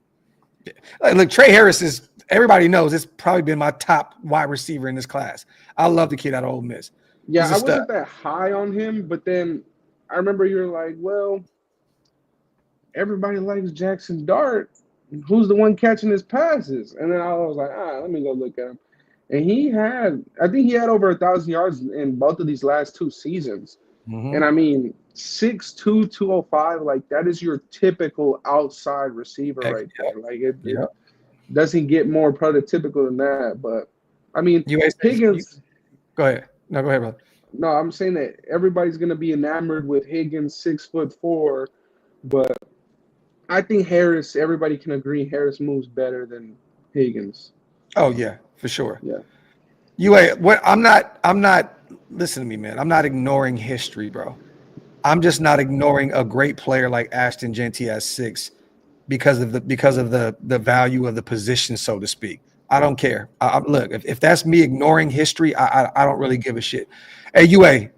Speaker 1: Look, Trey Harris is, everybody knows, it's probably been my top wide receiver in this class. I love the kid out of Ole Miss.
Speaker 2: Yeah, I wasn't that high on him, but then I remember you were like, well, everybody likes Jackson Dart. Who's the one catching his passes? And then I was like, let me go look at him. And I think he had over 1,000 yards in both of these last 2 seasons. Mm-hmm. And I mean, 6'2", 205, like that is your typical outside receiver right there. Like it doesn't get more prototypical than that. But I mean, Higgins.
Speaker 1: Go ahead. No, go ahead, brother.
Speaker 2: No, I'm saying that everybody's going to be enamored with Higgins, 6'4", but I think Harris. Everybody can agree Harris moves better than Higgins.
Speaker 1: Oh yeah, for sure.
Speaker 2: Yeah.
Speaker 1: What I'm not listen to me, man. I'm not ignoring history, bro. I'm just not ignoring a great player like Ashton Jeanty at 6 because of the value of the position, so to speak. I don't care. Look, if that's me ignoring history, I don't really give a shit. Hey, UA,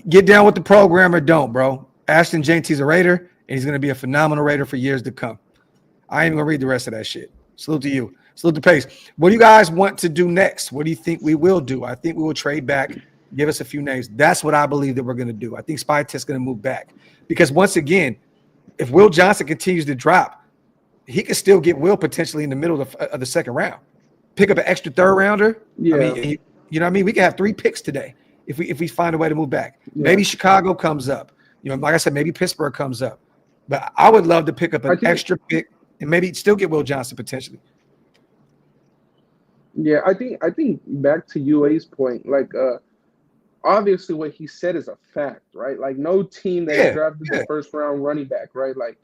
Speaker 1: get down with the program or don't, bro. Ashton Jeanty's a Raider, and he's going to be a phenomenal Raider for years to come. I ain't even going to read the rest of that shit. Salute to you. Salute to Pace. What do you guys want to do next? What do you think we will do? I think we will trade back. Give us a few names. That's what I believe that we're going to do. I think Spy Test's going to move back. Because once again, if Will Johnson continues to drop, he could still get Will potentially in the middle of the second round. Pick up an extra third rounder.
Speaker 2: Yeah.
Speaker 1: I mean, you know what I mean? We can have 3 picks today if we find a way to move back.
Speaker 2: Yeah.
Speaker 1: Maybe Chicago comes up. You know, like I said, maybe Pittsburgh comes up. But I would love to pick up an extra pick and maybe still get Will Johnson potentially.
Speaker 2: Yeah, I think back to UA's point, like obviously what he said is a fact, right? Like no team that drafted the first round running back, right? Like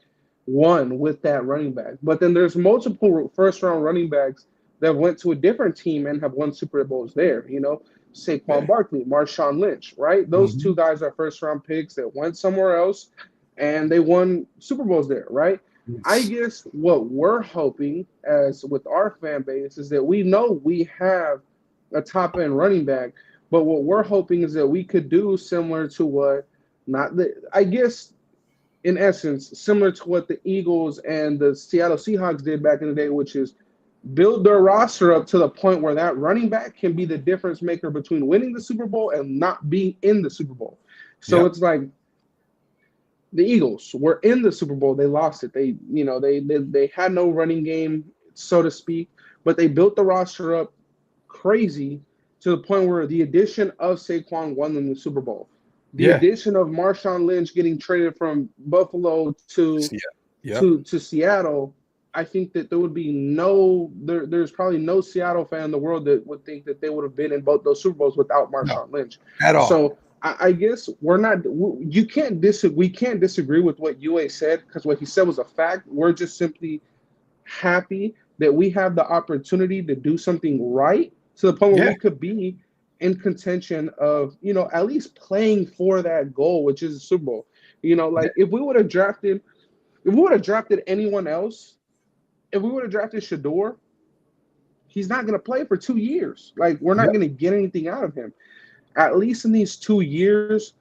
Speaker 2: won with that running back. But then there's multiple first round running backs that went to a different team and have won Super Bowls there, you know. Saquon Barkley, Marshawn Lynch, right? Those two guys are first round picks that went somewhere else and they won Super Bowls there, right? Yes. I guess what we're hoping as with our fan base is that we know we have a top end running back, but what we're hoping is that we could do similar to what I guess in essence, similar to what the Eagles and the Seattle Seahawks did back in the day, which is build their roster up to the point where that running back can be the difference maker between winning the Super Bowl and not being in the Super Bowl. So It's like the Eagles were in the Super Bowl. They lost it. They had no running game, so to speak, but they built the roster up crazy to the point where the addition of Saquon won them the Super Bowl. The addition of Marshawn Lynch getting traded from Buffalo to Seattle, I think that there would be there's probably no Seattle fan in the world that would think that they would have been in both those Super Bowls without Marshawn Lynch
Speaker 1: at all.
Speaker 2: So I guess we can't disagree with what UA said because what he said was a fact. We're just simply happy that we have the opportunity to do something right to the point where we could be in contention of, at least playing for that goal, which is the Super Bowl. If we would have drafted anyone else, if we would have drafted Shedeur, he's not going to play for 2 years. Like, we're not going to get anything out of him. At least in these 2 years,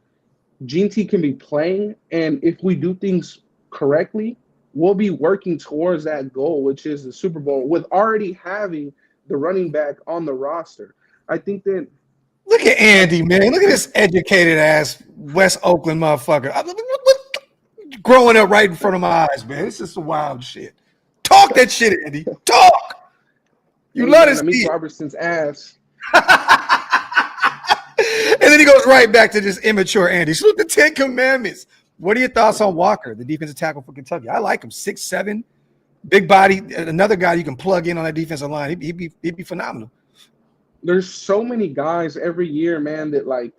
Speaker 2: Jeanty can be playing, and if we do things correctly, we'll be working towards that goal, which is the Super Bowl, with already having the running back on the roster. I think that –
Speaker 1: Look at Andy, man. Look at this educated-ass West Oakland motherfucker. Growing up right in front of my eyes, man. This is some wild shit. Talk that shit, Andy. Talk. You love this
Speaker 2: Meet Robertson's ass.
Speaker 1: And then he goes right back to this immature Andy. Salute the 10 Commandments. What are your thoughts on Walker, the defensive tackle for Kentucky? I like him. 6'7", big body. Another guy you can plug in on that defensive line. He'd be phenomenal.
Speaker 2: There's so many guys every year, man, that like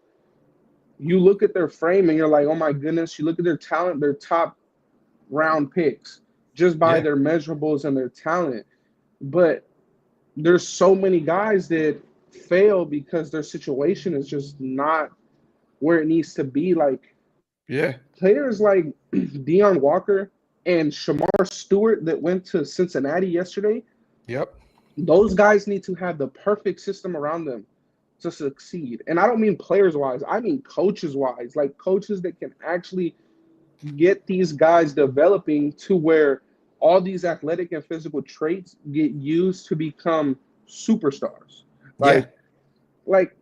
Speaker 2: you look at their frame and you're like, oh my goodness. You look at their talent, their top round picks just by their measurables and their talent. But there's so many guys that fail because their situation is just not where it needs to be. Like, players like Deion Walker and Shamar Stewart that went to Cincinnati yesterday. Those guys need to have the perfect system around them to succeed. And I don't mean players-wise. I mean coaches-wise. Like, coaches that can actually get these guys developing to where all these athletic and physical traits get used to become superstars. Like,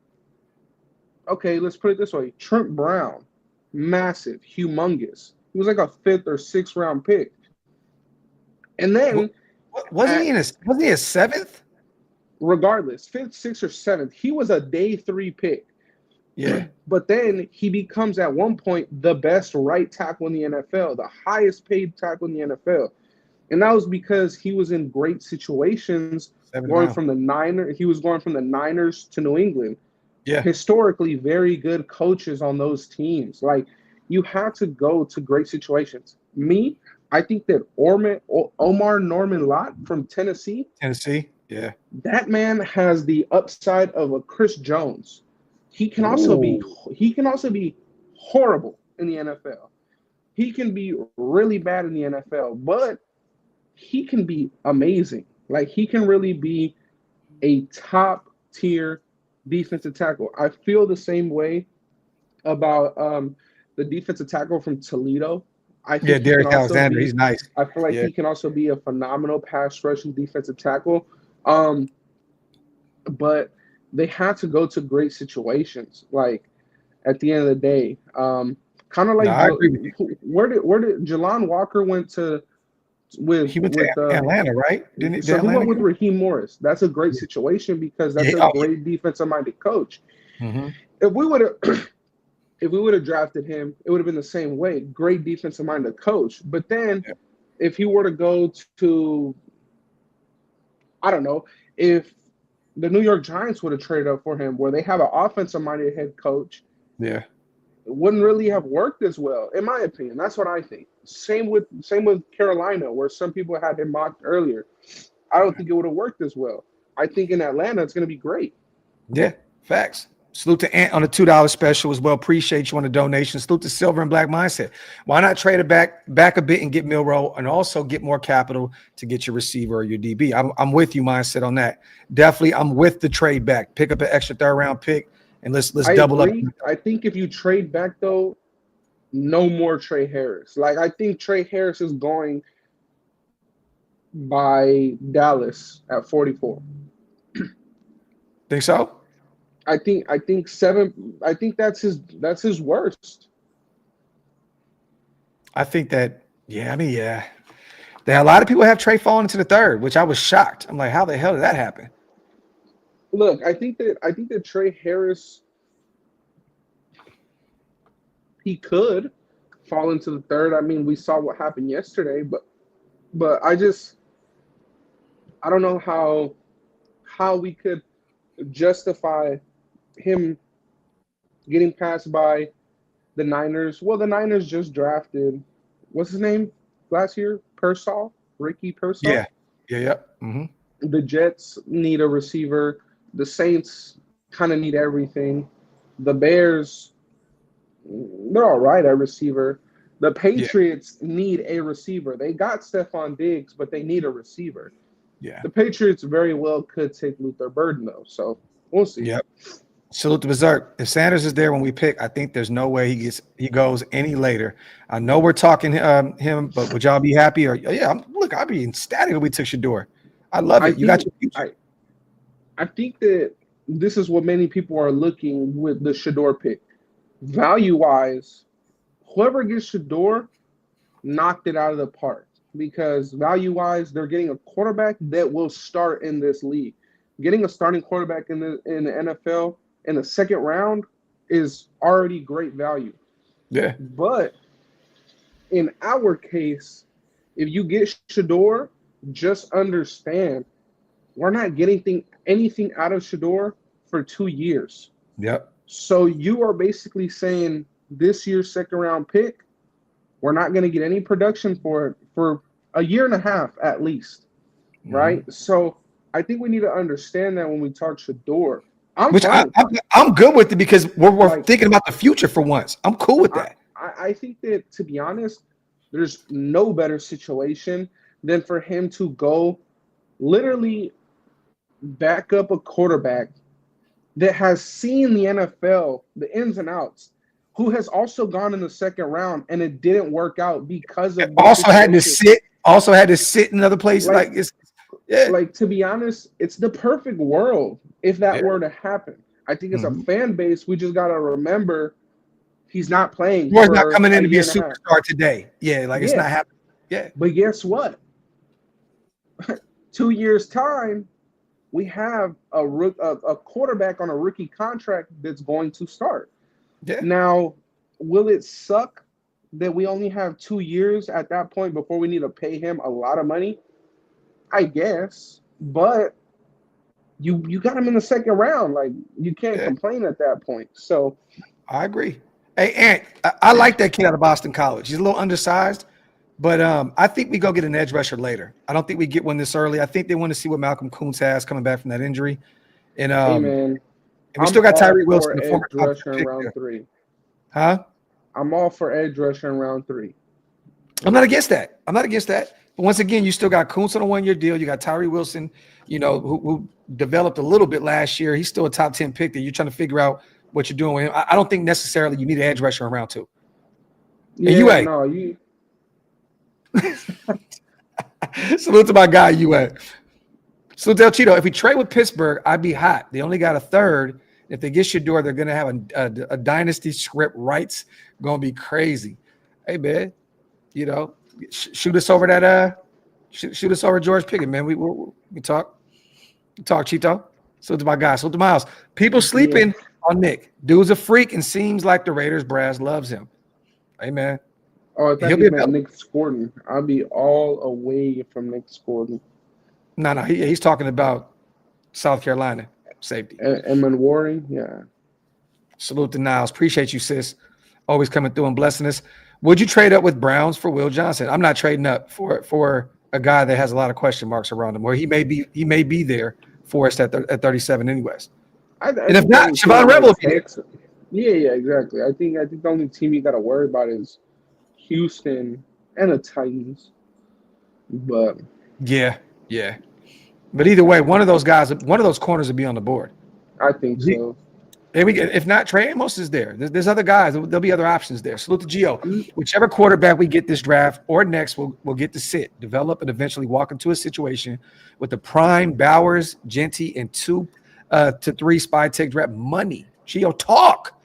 Speaker 2: okay, let's put it this way. Trent Brown, massive, humongous. He was like a 5th or 6th round pick. And then
Speaker 1: wasn't he a 7th?
Speaker 2: Regardless, 5th, 6th, or 7th, he was a day 3 pick. But then he becomes at one point the best right tackle in the NFL, the highest paid tackle in the NFL. And that was because he was in great situations from the Niners. He was going from the Niners to New England. Historically, very good coaches on those teams. Like, you have to go to great situations. I think that Omar Norman Lott from Tennessee,
Speaker 1: yeah.
Speaker 2: that man has the upside of a Chris Jones. He can also be horrible in the NFL. He can be really bad in the NFL, but he can be amazing. Like, he can really be a top tier defensive tackle. I feel the same way about the defensive tackle from Toledo. I think he can
Speaker 1: Derek
Speaker 2: also
Speaker 1: Alexander,
Speaker 2: be.
Speaker 1: he's nice.
Speaker 2: I feel like
Speaker 1: Yeah.
Speaker 2: he can also be a phenomenal pass rushing defensive tackle. But they had to go to great situations. Like, at the end of the day, kind of like
Speaker 1: I agree with you.
Speaker 2: where did Jelon Walker went to with
Speaker 1: He went to Atlanta, right? Didn't
Speaker 2: so he
Speaker 1: Atlanta
Speaker 2: went with
Speaker 1: go?
Speaker 2: Raheem Morris. That's a great situation because that's a great defensive minded coach.
Speaker 1: Mm-hmm.
Speaker 2: If we would have drafted him, it would have been the same way. Great defensive minded coach. But then if he were to go to, I don't know, if the New York Giants would have traded up for him, where they have an offensive minded head coach,
Speaker 1: it
Speaker 2: wouldn't really have worked as well, in my opinion. That's what I think. Same with Carolina, where some people had him mocked earlier. I don't think it would have worked as well. I think in Atlanta it's going to be great.
Speaker 1: Yeah, facts. Salute to Ant on the $2 special as well. Appreciate you on the donation. Salute to Silver and Black Mindset. Why not trade it back a bit and get Milroe and also get more capital to get your receiver or your DB? I'm with you, Mindset, on that. Definitely, I'm with the trade back. Pick up an extra third-round pick and let's double
Speaker 2: agree.
Speaker 1: up.
Speaker 2: I think if you trade back, though, no more Trey Harris. Like, I think Trey Harris is going by Dallas at 44.
Speaker 1: Think so?
Speaker 2: I think that's his worst.
Speaker 1: I think that, a lot of people have Trey falling into the third, which I was shocked. I'm like, how the hell did that happen?
Speaker 2: Look, I think that Trey Harris, he could fall into the third. I mean, we saw what happened yesterday, but I don't know how we could justify him getting passed by the Niners. Well, the Niners just drafted, what's his name last year? Ricky Pearsall.
Speaker 1: Yeah. Mm-hmm.
Speaker 2: The Jets need a receiver. The Saints kind of need everything. The Bears, they're all right at receiver. The Patriots need a receiver. They got Stephon Diggs, but they need a receiver.
Speaker 1: Yeah.
Speaker 2: The Patriots very well could take Luther Burden, though. So we'll see.
Speaker 1: Yep. Salute to Berserk. If Sanders is there when we pick, I think there's no way he goes any later. I know we're talking him, but would y'all be happy? Or I'd be ecstatic if we took Shedeur. I love it. You got your future.
Speaker 2: I think that this is what many people are looking with the Shedeur pick. Value-wise, whoever gets Shedeur knocked it out of the park because value-wise, they're getting a quarterback that will start in this league. Getting a starting quarterback in the NFL in the second round is already great value.
Speaker 1: Yeah.
Speaker 2: But in our case, if you get Shedeur, just understand we're not getting anything out of Shedeur for 2 years.
Speaker 1: Yep.
Speaker 2: So you are basically saying this year's second round pick, we're not going to get any production for it for a year and a half at least. Mm-hmm. Right? So I think we need to understand that when we talk Shedeur. I'm
Speaker 1: good with it because we're thinking about the future for once. I'm cool with that.
Speaker 2: I think that, to be honest, there's no better situation than for him to go literally back up a quarterback that has seen the NFL, the ins and outs, who has also gone in the second round and it didn't work out because of
Speaker 1: also had to sit in another place. Like
Speaker 2: to be honest, it's the perfect world if that were to happen. I think as a fan base, we just gotta remember he's not playing.
Speaker 1: He's not coming in to be a superstar today. Yeah, it's not happening. Yeah.
Speaker 2: But guess what? 2 years time, we have a quarterback on a rookie contract that's going to start.
Speaker 1: Yeah.
Speaker 2: Now, will it suck that we only have 2 years at that point before we need to pay him a lot of money? I guess, but you got him in the second round. Like, you can't complain at that point. So
Speaker 1: I agree. Hey, Ant, I like that kid out of Boston College. He's a little undersized, But I think we go get an edge rusher later. I don't think we get one this early. I think they want to see what Malcolm Kuntz has coming back from that injury. And
Speaker 2: Hey man,
Speaker 1: we still got Tyree Wilson,
Speaker 2: for
Speaker 1: the
Speaker 2: edge
Speaker 1: former top
Speaker 2: rusher in
Speaker 1: pick
Speaker 2: round
Speaker 1: there.
Speaker 2: 3.
Speaker 1: Huh?
Speaker 2: I'm all for edge rusher in round 3.
Speaker 1: I'm not against that. But once again, you still got Kuntz on a 1-year deal. You got Tyree Wilson, who developed a little bit last year. He's still a top 10 pick that you're trying to figure out what you're doing with him. I don't think necessarily you need an edge rusher in round 2.
Speaker 2: Yeah,
Speaker 1: UA.
Speaker 2: no, you.
Speaker 1: Salute to my guy, UA. Salute to El Cheeto. If we trade with Pittsburgh, I'd be hot. They only got a third. If they get Shedeur, they're going to have a dynasty script rights. Going to be crazy. Hey, man, shoot us over that. Shoot us over George Pickett, man. We talk. We talk, Cheeto. Salute to my guy. Salute to Miles. People sleeping on Nick. Dude's a freak and seems like the Raiders brass loves him. Hey, man.
Speaker 2: Oh, I thought he meant Nick Scorden. I'll be all away from Nick Scorden.
Speaker 1: No, he's talking about South Carolina safety.
Speaker 2: Eamon Warren, yeah.
Speaker 1: Salute to Niles. Appreciate you, sis. Always coming through and blessing us. Would you trade up with Browns for Will Johnson? I'm not trading up for a guy that has a lot of question marks around him, or he may be there for us at 37 anyways. And if not, Siobhan Rebel will be there.
Speaker 2: Yeah, exactly. I think the only team you got to worry about is Houston and the Titans. But
Speaker 1: yeah. But either way, one of those corners will be on the board.
Speaker 2: I think so.
Speaker 1: And if not, Trey Amos is there. There's other guys. There'll be other options there. Salute to Gio. Whichever quarterback we get this draft or next, we'll get to sit, develop, and eventually walk into a situation with the prime Bowers, Jeanty, and 2 to 3 spy tech draft money. Gio, talk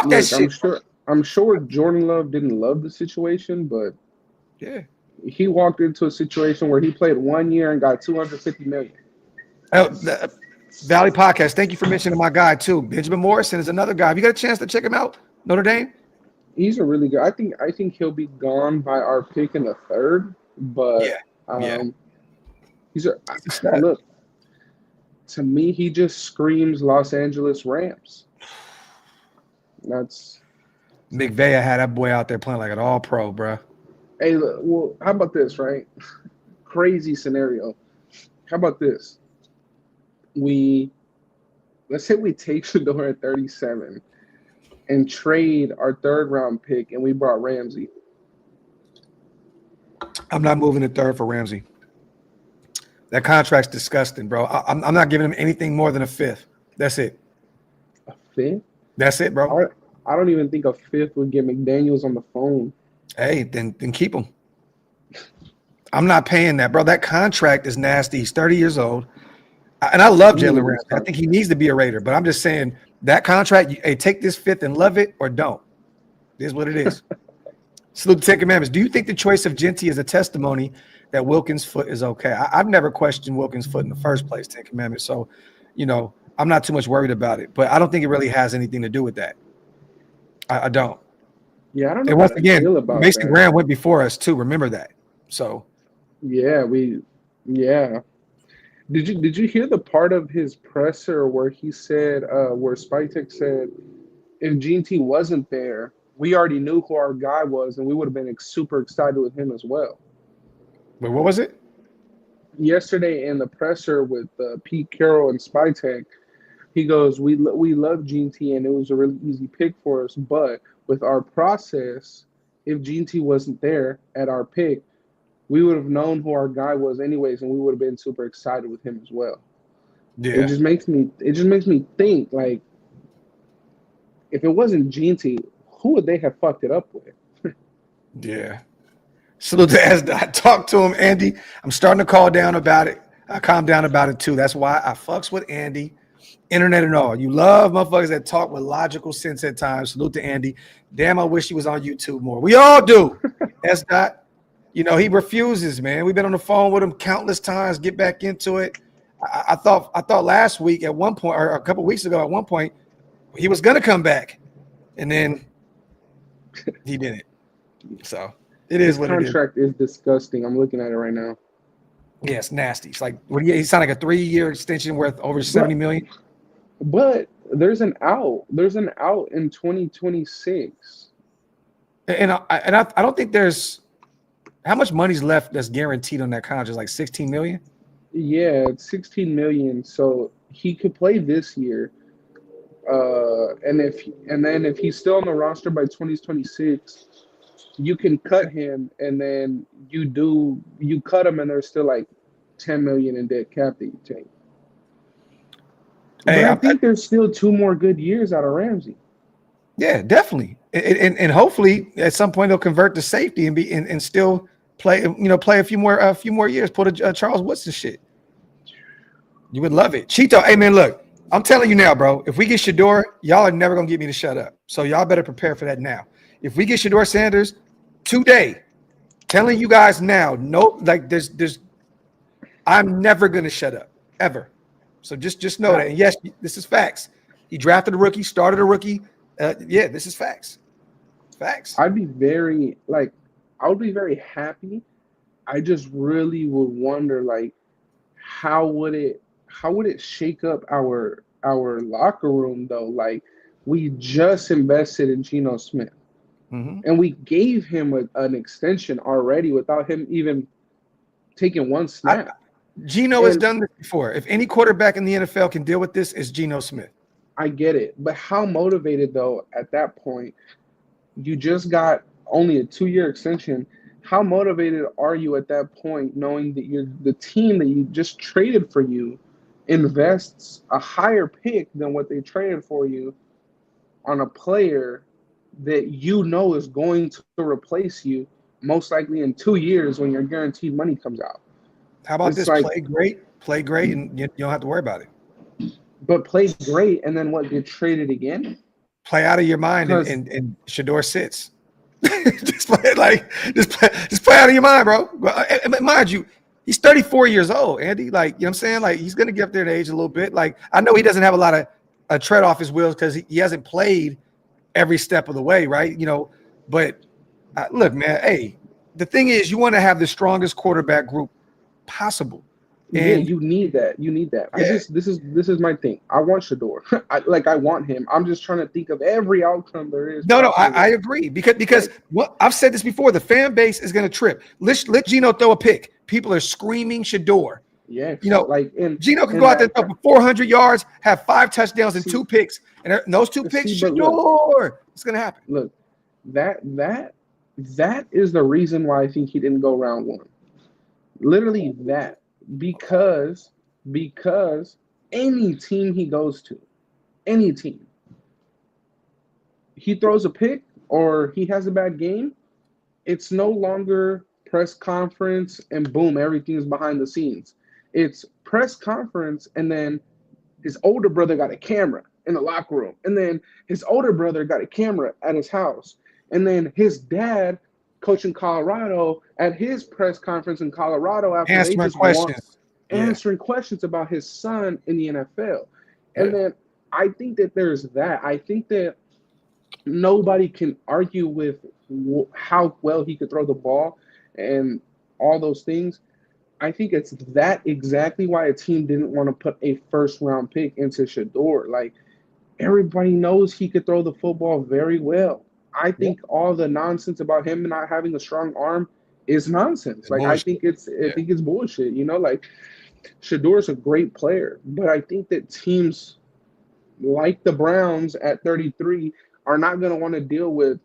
Speaker 1: that shit.
Speaker 2: I'm sure Jordan Love didn't love the situation, but
Speaker 1: yeah,
Speaker 2: he walked into a situation where he played 1 year and got $250 million.
Speaker 1: Valley Podcast, thank you for mentioning my guy too. Benjamin Morrison is another guy. Have you got a chance to check him out? Notre Dame?
Speaker 2: He's a really good. I think he'll be gone by our pick in the 3rd. But look, to me, he just screams Los Angeles Rams. That's
Speaker 1: McVay had that boy out there playing like an all-pro, bro.
Speaker 2: Hey, look, well, how about this, right? Crazy scenario. How about this? Let's say we take Shedeur at 37 and trade our 3rd round pick, and we brought Ramsey.
Speaker 1: I'm not moving the 3rd for Ramsey. That contract's disgusting, bro. I'm not giving him anything more than a 5th. That's it.
Speaker 2: A 5th?
Speaker 1: That's it, bro.
Speaker 2: I don't even think a 5th would get McDaniels on the phone.
Speaker 1: Hey, then keep him. I'm not paying that, bro. That contract is nasty. He's 30 years old. And I love Jalen Ramsey. I think he needs to be a Raider. But I'm just saying that contract, hey, take this 5th and love it or don't. It is what it is. Salute the 10 Commandments. Do you think the choice of Jeanty is a testimony that Wilkins' foot is okay? I've never questioned Wilkins' foot in the first place, 10 Commandments. So, I'm not too much worried about it. But I don't think it really has anything to do with that. I don't.
Speaker 2: Yeah, I don't know.
Speaker 1: And once again, Mason Graham went before us too. Remember that. So.
Speaker 2: Yeah. Did you hear the part of his presser where he said, where Spytek said, if Jeanty wasn't there, we already knew who our guy was, and we would have been super excited with him as well.
Speaker 1: Wait, what was it?
Speaker 2: Yesterday in the presser with Pete Carroll and Spytek, he goes, we love Jeanty, and it was a really easy pick for us, but with our process, if Jeanty wasn't there at our pick, we would have known who our guy was anyways, and we would have been super excited with him as well.
Speaker 1: Yeah.
Speaker 2: It just makes me think, like, if it wasn't Jeanty, who would they have fucked it up with?
Speaker 1: Yeah. Salute to SDOT. Talk to him, Andy. I'm starting to calm down about it too. That's why I fucks with Andy. Internet and all. You love motherfuckers that talk with logical sense at times. Salute to Andy. Damn, I wish he was on YouTube more. We all do. SDOT. He refuses, man. We've been on the phone with him countless times. Get back into it. I thought last week at one point, or a couple weeks ago at one point, he was gonna come back, and then he didn't. So it is what it is.
Speaker 2: Contract is disgusting. I'm looking at it right now.
Speaker 1: Yeah, it's nasty. It's like he signed like a 3-year extension worth over $70 million.
Speaker 2: But there's an out. There's an out in 2026.
Speaker 1: And I don't think there's. How much money's left that's guaranteed on that contract? Like 16 million?
Speaker 2: Yeah, it's 16 million. So he could play this year. And then if he's still on the roster by 2026, you can cut him, and then you cut him, and there's still like 10 million in dead cap that you take. But I think there's still 2 more good years out of Ramsey.
Speaker 1: Yeah, definitely, and hopefully at some point he'll convert to safety and be and still play. Play a few more years. Put a Charles Woodson shit. You would love it, Cheeto. Hey man, look, I'm telling you now, bro. If we get Shedeur, y'all are never gonna get me to shut up. So y'all better prepare for that now. If we get Shedeur Sanders today, telling you guys now, no, like there's, I'm never gonna shut up ever. So just know that. And yes, this is facts. He drafted a rookie, started a rookie. Yeah, this is facts. Facts.
Speaker 2: I would be very happy. I just really would wonder, like, how would it shake up our locker room though? Like, we just invested in Geno Smith, and we gave him an extension already without him even taking one snap.
Speaker 1: Geno has done this before. If any quarterback in the NFL can deal with this, it's Geno Smith.
Speaker 2: I get it, but how motivated though at that point? You just got only a 2-year extension. How motivated are you at that point, knowing that the team that you just traded for you invests a higher pick than what they traded for you on a player that you know is going to replace you most likely in 2 years when your guaranteed money comes out?
Speaker 1: How about this? Like, play great, and you don't have to worry about it.
Speaker 2: But play great, and then what? Get traded again?
Speaker 1: Play out of your mind, and Shedeur sits. just play out of your mind, bro. Mind you, he's 34 years old, Andy. Like, you know what I'm saying? Like, he's gonna get up there in age a little bit. Like, I know he doesn't have a lot of a tread off his wheels because he hasn't played every step of the way, right? But look, man. Hey, the thing is, you want to have the strongest quarterback group possible. And
Speaker 2: yeah, you need that. Yeah. This is my thing. I want Shedeur. I want him. I'm just trying to think of every outcome there is.
Speaker 1: No, I agree because what I've said this before. The fan base is going to trip. Let Geno throw a pick. People are screaming Shedeur.
Speaker 2: Yeah,
Speaker 1: Geno can go out there and throw for 400 yards, have 5 touchdowns and 2 picks, and those 2 picks, Shedeur. It's going to happen.
Speaker 2: Look, that is the reason why I think he didn't go round 1. Literally that. Because any team he goes to, any team, he throws a pick or he has a bad game, it's no longer press conference and boom, everything's behind the scenes. It's press conference, and then his older brother got a camera in the locker room, and then his older brother got a camera at his house, and then his dad coaching Colorado at his press conference in Colorado after answering questions about his son in the NFL. And then I think that there's that. I think that nobody can argue with how well he could throw the ball and all those things. I think it's that exactly why a team didn't want to put a first-round pick into Shedeur. Like, everybody knows he could throw the football very well. I think all the nonsense about him not having a strong arm is nonsense. Like, I think it's bullshit. Like, Shedeur's a great player, but I think that teams like the Browns at 33 are not going to want to deal with,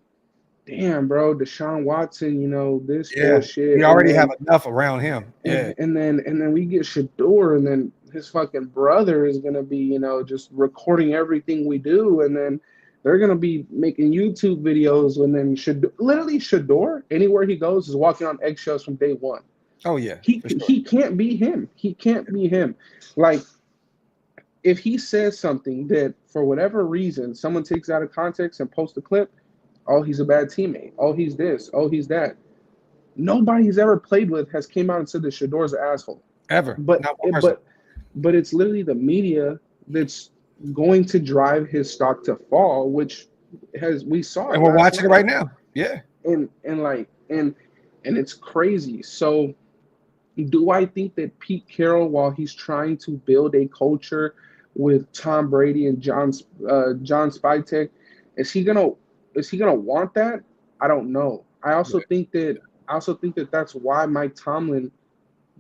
Speaker 2: damn, bro, Deshaun Watson, this bullshit.
Speaker 1: We already have enough around him. Yeah.
Speaker 2: And then we get Shedeur, and then his fucking brother is going to be, just recording everything we do, and then they're going to be making YouTube videos, and then Shedeur, anywhere he goes, is walking on eggshells from day one.
Speaker 1: Oh, yeah.
Speaker 2: He can't be him. He can't be him. Like, if he says something that, for whatever reason, someone takes out of context and posts a clip, oh, he's a bad teammate. Oh, he's this. Oh, he's that. Nobody he's ever played with has came out and said that Shedeur's an asshole.
Speaker 1: Ever.
Speaker 2: But it's literally the media that's going to drive his stock to fall, which we saw.
Speaker 1: And we're watching it right now. Yeah.
Speaker 2: And it's crazy. So do I think that Pete Carroll, while he's trying to build a culture with Tom Brady and John Spytek, is he gonna want that? I don't know. I also think that I also think that that's why Mike Tomlin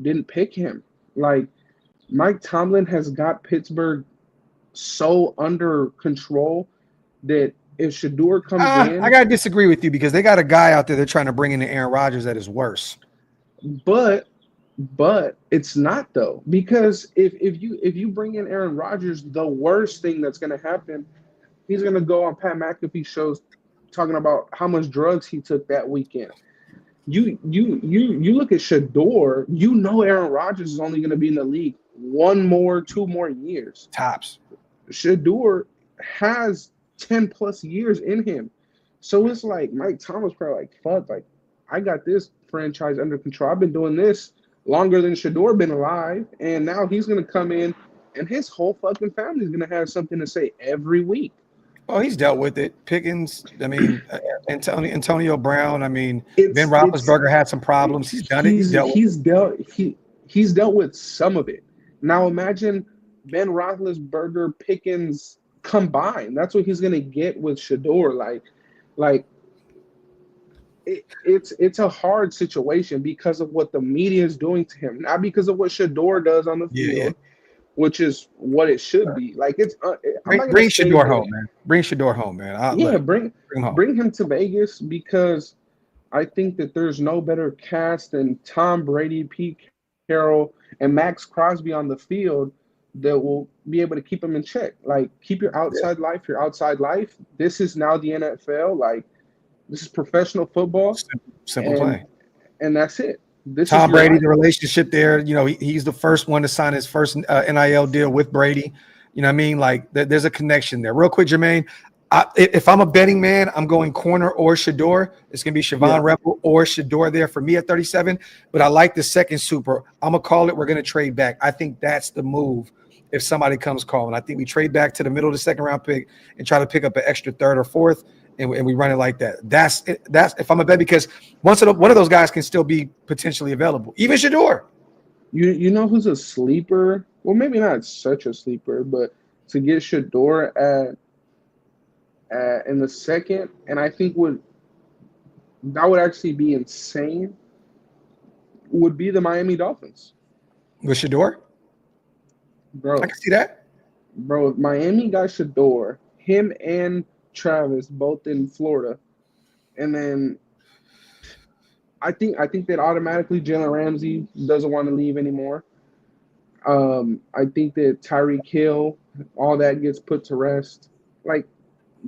Speaker 2: didn't pick him. Like, Mike Tomlin has got Pittsburgh so under control that if Shedeur comes in,
Speaker 1: I gotta disagree with you because they got a guy out there they're trying to bring in Aaron Rodgers that is worse.
Speaker 2: but it's not though, because if you bring in Aaron Rodgers, the worst thing that's going to happen, he's going to go on Pat McAfee shows talking about how much drugs he took that weekend. You look at Shedeur, you know Aaron Rodgers is only going to be in the league 2 more years.
Speaker 1: Tops.
Speaker 2: Shedeur has 10 plus years in him. So it's like Mike Thomas probably like, fuck, like I got this franchise under control. I've been doing this longer than Shedeur been alive, and now he's going to come in and his whole fucking family is going to have something to say every week.
Speaker 1: Oh, he's dealt with it. Pickens, I mean, Antonio Brown. I mean, Ben Roethlisberger had some problems. He's done it.
Speaker 2: He's dealt with some of it. Now imagine Ben Roethlisberger, Pickens combined. That's what he's gonna get with Shedeur. Like it's a hard situation because of what the media is doing to him, not because of what Shedeur does on the field. Which is what it should be. Like it's
Speaker 1: bring Shedeur home, man. Bring Shedeur home, man.
Speaker 2: Bring him to Vegas, because I think that there's no better cast than Tom Brady, Pete Carroll, and Max Crosby on the field that will be able to keep him in check. Like, keep your outside life your outside life. This is now the NFL. Like, this is professional football.
Speaker 1: Simple play.
Speaker 2: And that's it.
Speaker 1: Tom Brady, the relationship there, you know, he's the first one to sign his first NIL deal with Brady. You know what I mean? Like, there's a connection there. Real quick, Jermaine, if I'm a betting man, I'm going corner or Shedeur. It's going to be Siobhan Rebel or Shedeur there for me at 37. But I like the second super. I'm going to call it. We're going to trade back. I think that's the move if somebody comes calling. I think we trade back to the middle of the second round pick and try to pick up an extra third or fourth. And we run it like that. That's if I'm a bet, because one of those guys can still be potentially available. Even Shedeur.
Speaker 2: You know who's a sleeper? Well, maybe not such a sleeper, but to get Shedeur at in the second, and I think that would actually be insane, would be the Miami Dolphins.
Speaker 1: With Shedeur?
Speaker 2: Bro,
Speaker 1: I can see that.
Speaker 2: Bro, Miami got Shedeur, him and Travis, both in Florida, and then I think that automatically Jalen Ramsey doesn't want to leave anymore. I think that Tyreek Hill, all that gets put to rest. Like,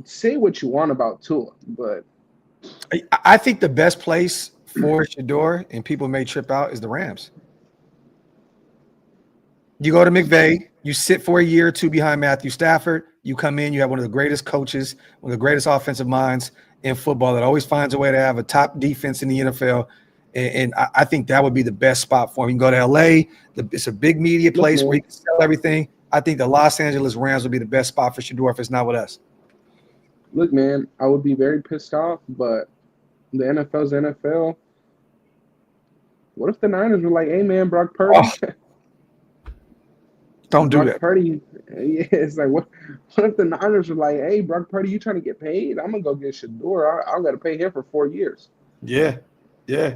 Speaker 2: say what you want about Tua, but
Speaker 1: I think the best place for Shedeur, and people may trip out, is the Rams. You go to McVay, you sit for a year or two behind Matthew Stafford, you come in, you have one of the greatest coaches, one of the greatest offensive minds in football that always finds a way to have a top defense in the NFL. And I think that would be the best spot for him. You can go to LA. It's a big media place where you can sell everything. I think the Los Angeles Rams would be the best spot for Shedeur if it's not with us.
Speaker 2: Look, man, I would be very pissed off, but the NFL's the NFL. What if the Niners were like, hey, man, Brock Purdy?
Speaker 1: Oh. Don't do that.
Speaker 2: Purdy, yeah, it's like, what if the Niners were like, hey, Brock Purdy, you trying to get paid? I'm going to go get Shedeur. I got to pay him for 4 years.
Speaker 1: Yeah. You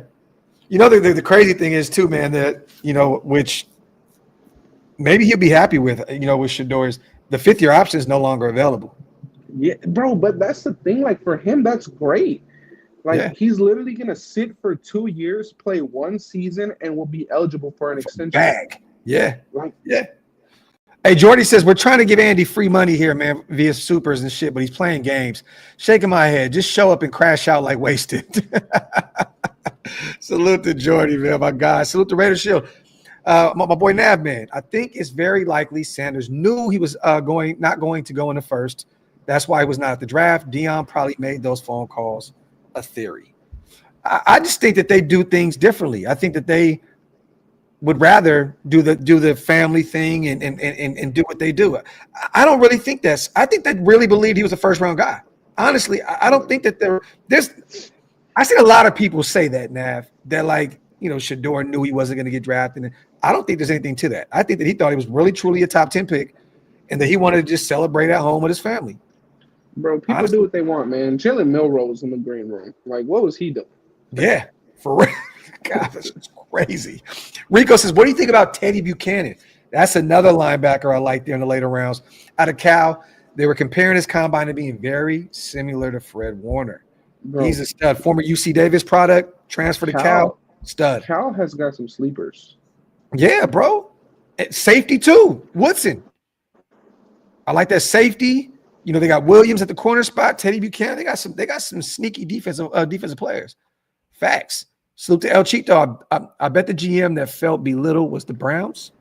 Speaker 1: know, the crazy thing is, too, man, that, you know, which maybe he'll be happy with, you know, with Shedeur, is the fifth-year option is no longer available.
Speaker 2: Yeah, bro, but that's the thing. Like, for him, that's great. Like, he's literally going to sit for 2 years, play 1 season, and will be eligible for an extension.
Speaker 1: Bag. Yeah.
Speaker 2: Yeah.
Speaker 1: Hey, Jordy says, we're trying to give Andy free money here, man, via supers and shit, but he's playing games. Shaking my head. Just show up and crash out like wasted. Salute to Jordy, man, my guy. Salute to Raider Shield. My boy Nav, man, I think it's very likely Sanders knew he was not going to go in the first. That's why he was not at the draft. Dion probably made those phone calls a theory. I just think that they do things differently. I think that they would rather do the family thing and do what they do. I don't really think I think they really believed he was a first round guy. Honestly, I don't think that there's. I see a lot of people say that, Nav, that, like, you know, Shedeur knew he wasn't going to get drafted. And I don't think there's anything to that. I think that he thought he was really, truly a top 10 pick and that he wanted to just celebrate at home with his family.
Speaker 2: Bro, people do what they want, man. Jalen Milroe was in the green room. Like, what was he doing?
Speaker 1: Yeah. For real. God, that's crazy. Rico says, what do you think about Teddy Buchanan? That's another linebacker I like there in the later rounds. Out of Cal, they were comparing his combine to being very similar to Fred Warner.
Speaker 2: Bro,
Speaker 1: He's a stud. Former UC Davis product, transfer to Cal, stud.
Speaker 2: Cal has got some sleepers.
Speaker 1: Yeah, bro. Safety too. Woodson. I like that safety. You know, they got Williams at the corner spot, Teddy Buchanan. They got some sneaky defensive players. Facts. Salute to El Chito. I bet the GM that felt belittled was the Browns.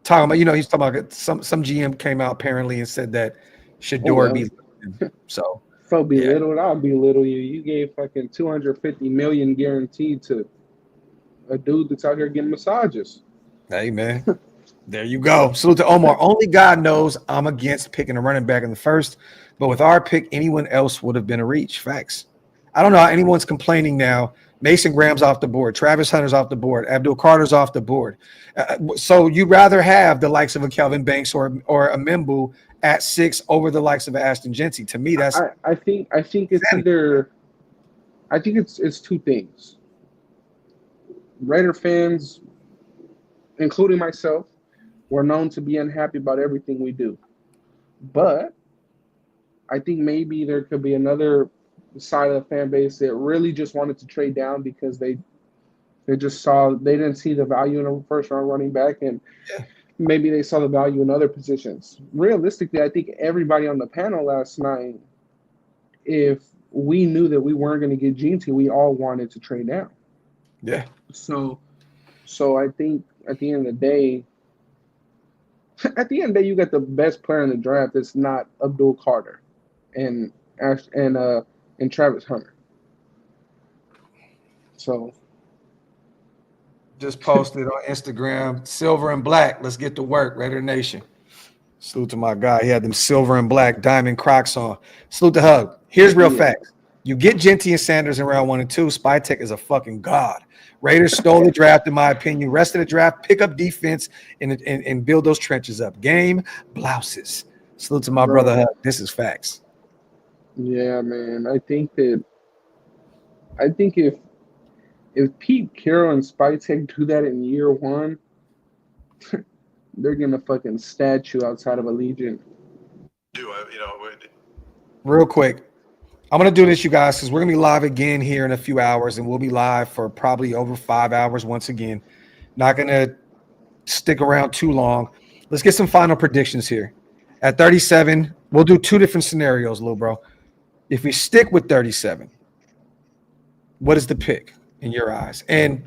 Speaker 1: Talking about, you know, he's talking about some GM came out apparently and said that Shedeur be so
Speaker 2: felt belittled. I'll belittle you. You gave fucking $250 million guaranteed to a dude that's out here getting massages.
Speaker 1: Hey man, there you go. Salute to Omar. Only God knows I'm against picking a running back in the first, but with our pick, anyone else would have been a reach. Facts. I don't know how anyone's complaining now. Mason Graham's off the board. Travis Hunter's off the board. Abdul Carter's off the board. So you'd rather have the likes of a Kelvin Banks or a Mimbu at 6 over the likes of Ashton Jeanty. To me, that's
Speaker 2: I think it's either. I think it's two things. Raider fans, including myself, we're known to be unhappy about everything we do. But I think maybe there could be another side of the fan base that really just wanted to trade down because they didn't see the value in a first round running back, and maybe they saw the value in other positions. Realistically, I think everybody on the panel last night, if we knew that we weren't going to get Jeanty, we all wanted to trade down.
Speaker 1: Yeah.
Speaker 2: So I think at the end of the day, you got the best player in the draft that's not Abdul Carter and Travis Hunter. So
Speaker 1: just posted on Instagram, silver and black. Let's get to work, Raider Nation. Salute to my guy. He had them silver and black diamond Crocs on. Salute to Hug. Here's real facts. You get Jeanty and Sanders in round 1 and 2. Spytek is a fucking god. Raiders stole the draft, in my opinion. Rest of the draft, pick up defense and build those trenches up. Game, blouses. Salute to my brother Hug. This is facts.
Speaker 2: Yeah, man. I think if Pete Carroll and Spytek do that in year 1, they're gonna fucking statue outside of Allegiant.
Speaker 1: Real quick, I'm gonna do this, you guys, because we're gonna be live again here in a few hours, and we'll be live for probably over 5 hours once again. Not gonna stick around too long. Let's get some final predictions here. At 37, we'll do 2 different scenarios, little bro. If we stick with 37, what is the pick in your eyes? And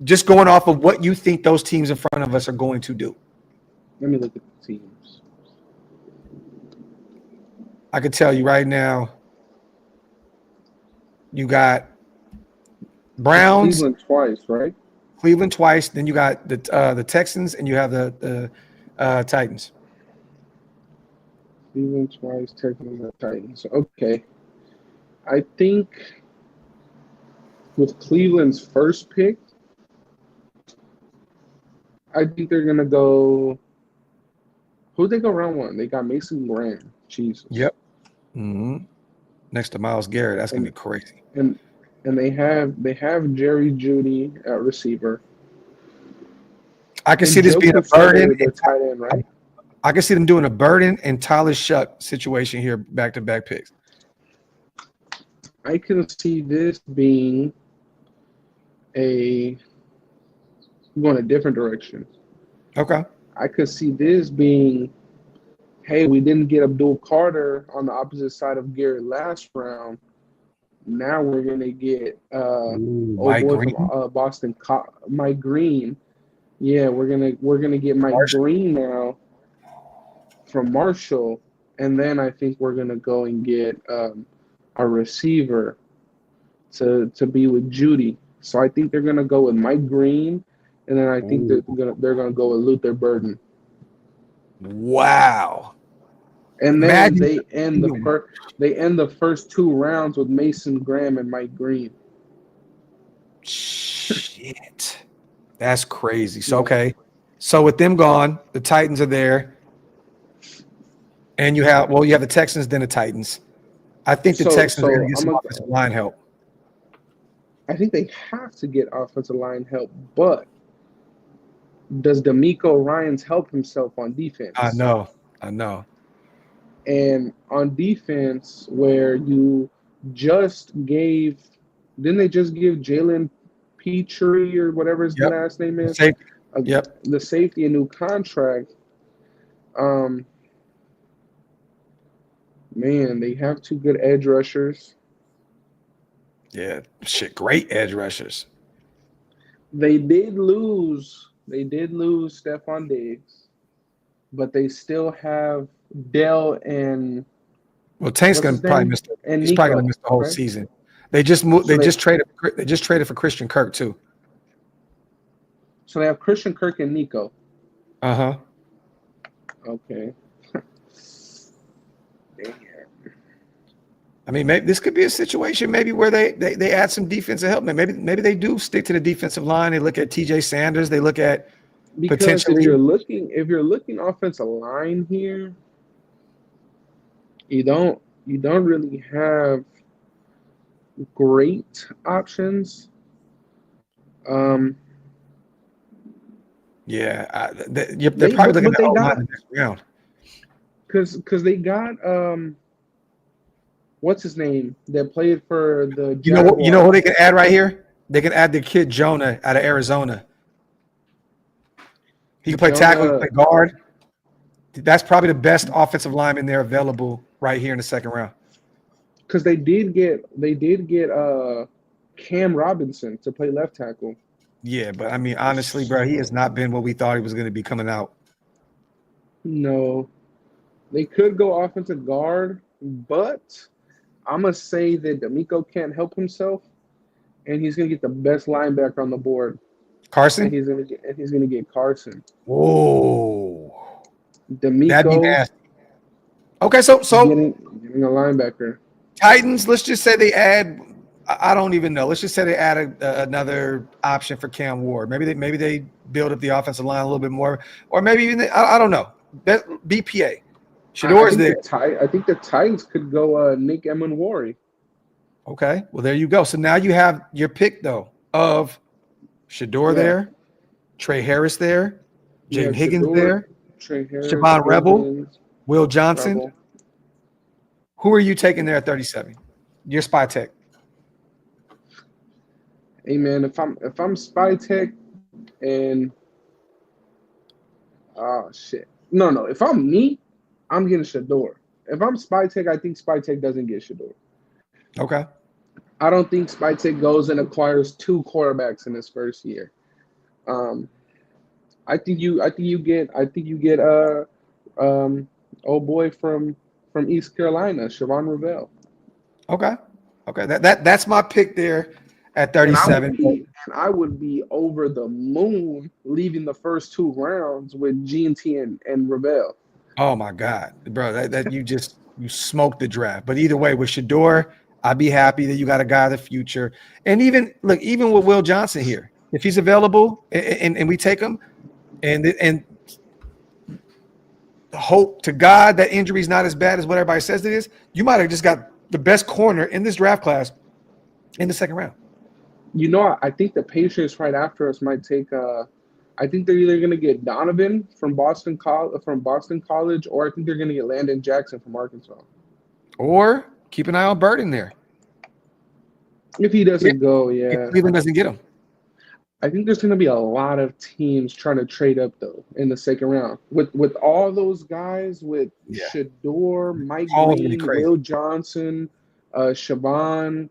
Speaker 1: just going off of what you think those teams in front of us are going to do.
Speaker 2: Let me look at the teams.
Speaker 1: I can tell you right now, you got Browns.
Speaker 2: Cleveland twice, right?
Speaker 1: Cleveland twice. Then you got the Texans, and you have the Titans.
Speaker 2: Cleveland twice, Texans, and Titans. Okay. I think with Cleveland's first pick, I think they're going to go – who'd they go round 1? They got Mason Graham. Jesus.
Speaker 1: Yep. Mm-hmm. Next to Myles Garrett. That's going to be crazy.
Speaker 2: And they have Jerry Jeudy at receiver.
Speaker 1: I can see this being a burden.
Speaker 2: Tight end, right?
Speaker 1: I can see them doing a burden and Tyler Shuck situation here, back-to-back picks.
Speaker 2: I can see this being going a different direction.
Speaker 1: Okay.
Speaker 2: I could see this being, hey, we didn't get Abdul Carter on the opposite side of Garrett last round. Now we're gonna get
Speaker 1: Mike Green.
Speaker 2: From, Boston, Mike Green. Yeah, we're gonna get Mike Green now from Marshall, and then I think we're gonna go and get a receiver to be with Jeudy. So I think they're gonna go with Mike Green, and then I think they're gonna go with Luther Burden.
Speaker 1: Wow.
Speaker 2: And then they end the first 2 rounds with Mason Graham and Mike Green.
Speaker 1: Shit. That's crazy. So okay. So with them gone, the Titans are there. And you have the Texans, then the Titans. I think the Texans are going to get some
Speaker 2: I'm
Speaker 1: offensive line help.
Speaker 2: I think they have to get offensive line help, but does D'Amico Ryans help himself on defense?
Speaker 1: I know.
Speaker 2: And on defense, where you just gave, didn't they just give Jalen Petrie or whatever his last name is? The safety a new contract. Man, they have two good edge rushers.
Speaker 1: Yeah, shit, great edge rushers.
Speaker 2: They did lose Stephon Diggs, but they still have Dell and
Speaker 1: Tank's gonna probably miss. He's probably gonna miss the whole season. They just moved. They just traded for Christian Kirk too.
Speaker 2: So they have Christian Kirk and Nico. Okay.
Speaker 1: I mean, maybe this could be a situation maybe where they add some defensive help. Maybe they do stick to the defensive line. They look at TJ Sanders. They look at potentially.
Speaker 2: If you're looking offensive line here, you don't really have great options.
Speaker 1: Yeah, they're probably looking at O-line in the next round.
Speaker 2: Because they got what's his name that played for the Jaguars.
Speaker 1: You know who they can add right here? They can add the kid Jonah out of Arizona. He can play tackle, he can play guard. That's probably the best offensive lineman there available right here in the second round.
Speaker 2: Because they did get Cam Robinson to play left tackle.
Speaker 1: Yeah, but I mean, honestly, bro, he has not been what we thought he was going to be coming out.
Speaker 2: No. They could go offensive guard, but I'm going to say that D'Amico can't help himself, and he's going to get the best linebacker on the board.
Speaker 1: Carson?
Speaker 2: And he's going to get Carson.
Speaker 1: Whoa.
Speaker 2: D'Amico.
Speaker 1: That'd be nasty. Okay, so
Speaker 2: getting a linebacker.
Speaker 1: Titans, let's just say they add – I don't even know. Let's just say they add another option for Cam Ward. Maybe they build up the offensive line a little bit more, or maybe even I don't know. BPA. Shedeur's there.
Speaker 2: I think the Titans could go Nick Emanwari.
Speaker 1: Okay, well there you go. So now you have your pick though of Shedeur there, Trey Harris there, James Higgins there,
Speaker 2: Trey Harris,
Speaker 1: Shavon Rebel, Will Johnson. Rebel. Who are you taking there at 37? Your spy tech.
Speaker 2: Hey man, if I'm spy tech and no, if I'm me, I'm getting Shedeur. If I'm spy tech, I think spy tech doesn't get Shedeur.
Speaker 1: Okay.
Speaker 2: I don't think spy tech goes and acquires two quarterbacks in his first year. I think you get old boy from East Carolina, Shavon Rebel.
Speaker 1: Okay. That's my pick there. At 37.
Speaker 2: And I would be over the moon leaving the first two rounds with Jeanty and Ravel.
Speaker 1: Oh my God, bro! That you smoked the draft. But either way, with Shedeur, I'd be happy that you got a guy of the future. And even with Will Johnson here, if he's available and we take him, and hope to God that injury is not as bad as what everybody says it is, you might have just got the best corner in this draft class in the second round.
Speaker 2: You know, I think the Patriots right after us might take. I think they're either going to get Donovan from Boston College, or I think they're going to get Landon Jackson from Arkansas.
Speaker 1: Or keep an eye on Burden there.
Speaker 2: If he doesn't go, yeah.
Speaker 1: If Cleveland doesn't get him.
Speaker 2: I think there's going to be a lot of teams trying to trade up though in the second round with all those guys with Shedeur, Mike Green, Will Johnson, Shavon,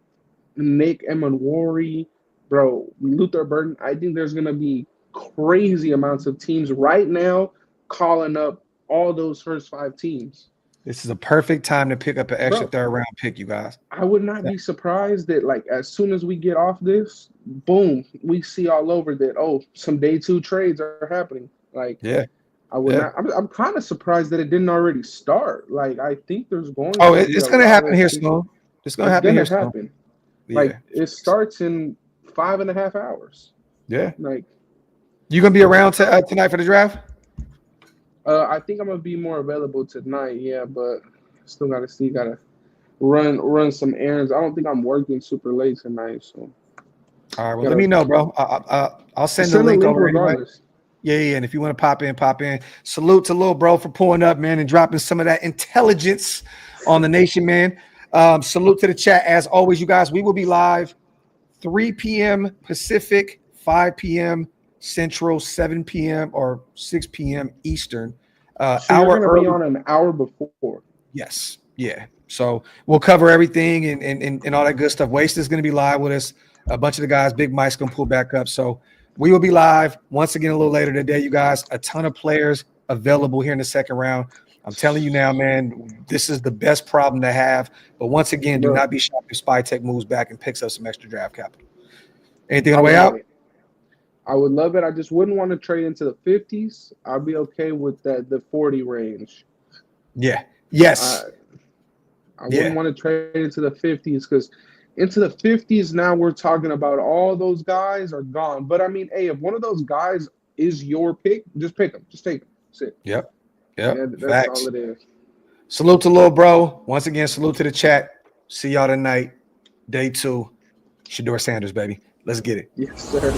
Speaker 2: Nick Emanwari, bro, Luther Burden. I think there's going to be crazy amounts of teams right now calling up all those first five teams.
Speaker 1: This is a perfect time to pick up an extra third round pick, you guys.
Speaker 2: I would not be surprised that, like, as soon as we get off this, boom, we see all over that, some day two trades are happening. Like, I would not. I'm kind of surprised that it didn't already start. Like, I think there's going to be
Speaker 1: it's going to happen here soon. It's going to happen here soon.
Speaker 2: Like, it starts in 5.5 hours.
Speaker 1: Yeah.
Speaker 2: Like,
Speaker 1: you gonna be around tonight for the draft?
Speaker 2: I think I'm gonna be more available tonight. Yeah, but still gotta see. run some errands. I don't think I'm working super late tonight, so
Speaker 1: All right, well, let
Speaker 2: gotta
Speaker 1: me know, bro. I'll send the
Speaker 2: send a
Speaker 1: link
Speaker 2: link
Speaker 1: over anyway.
Speaker 2: regardless.
Speaker 1: Yeah. And if you want to pop in. Salute to Lil Bro for pulling up, man, and dropping some of that intelligence on the nation, man. Salute to the chat. As always, you guys, we will be live 3 p.m. Pacific, 5 p.m. Central, 7 p.m. or 6 p.m. Eastern.
Speaker 2: So
Speaker 1: Hour
Speaker 2: you're gonna
Speaker 1: early.
Speaker 2: be on an hour before.
Speaker 1: Yes. Yeah. So we'll cover everything and all that good stuff. Waste is going to be live with us. A bunch of the guys, Big Mike's going to pull back up. So we will be live once again a little later today, you guys. A ton of players available here in the second round. I'm telling you now, man, this is the best problem to have. But once again, do not be shocked if SpyTech moves back and picks up some extra draft capital. Anything on the way out?
Speaker 2: I would love it. I just wouldn't want to trade into the 50s. I'd be okay with the 40 range.
Speaker 1: Yeah. Yes.
Speaker 2: I wouldn't want to trade into the 50s because into the 50s now we're talking about all those guys are gone. But I mean, hey, if one of those guys is your pick, just pick them. Just take them. That's it.
Speaker 1: Yep.
Speaker 2: Yeah, that's all it is.
Speaker 1: Salute to Lil Bro. Once again, salute to the chat. See y'all tonight. Day 2. Shedeur Sanders, baby. Let's get it.
Speaker 2: Yes, sir.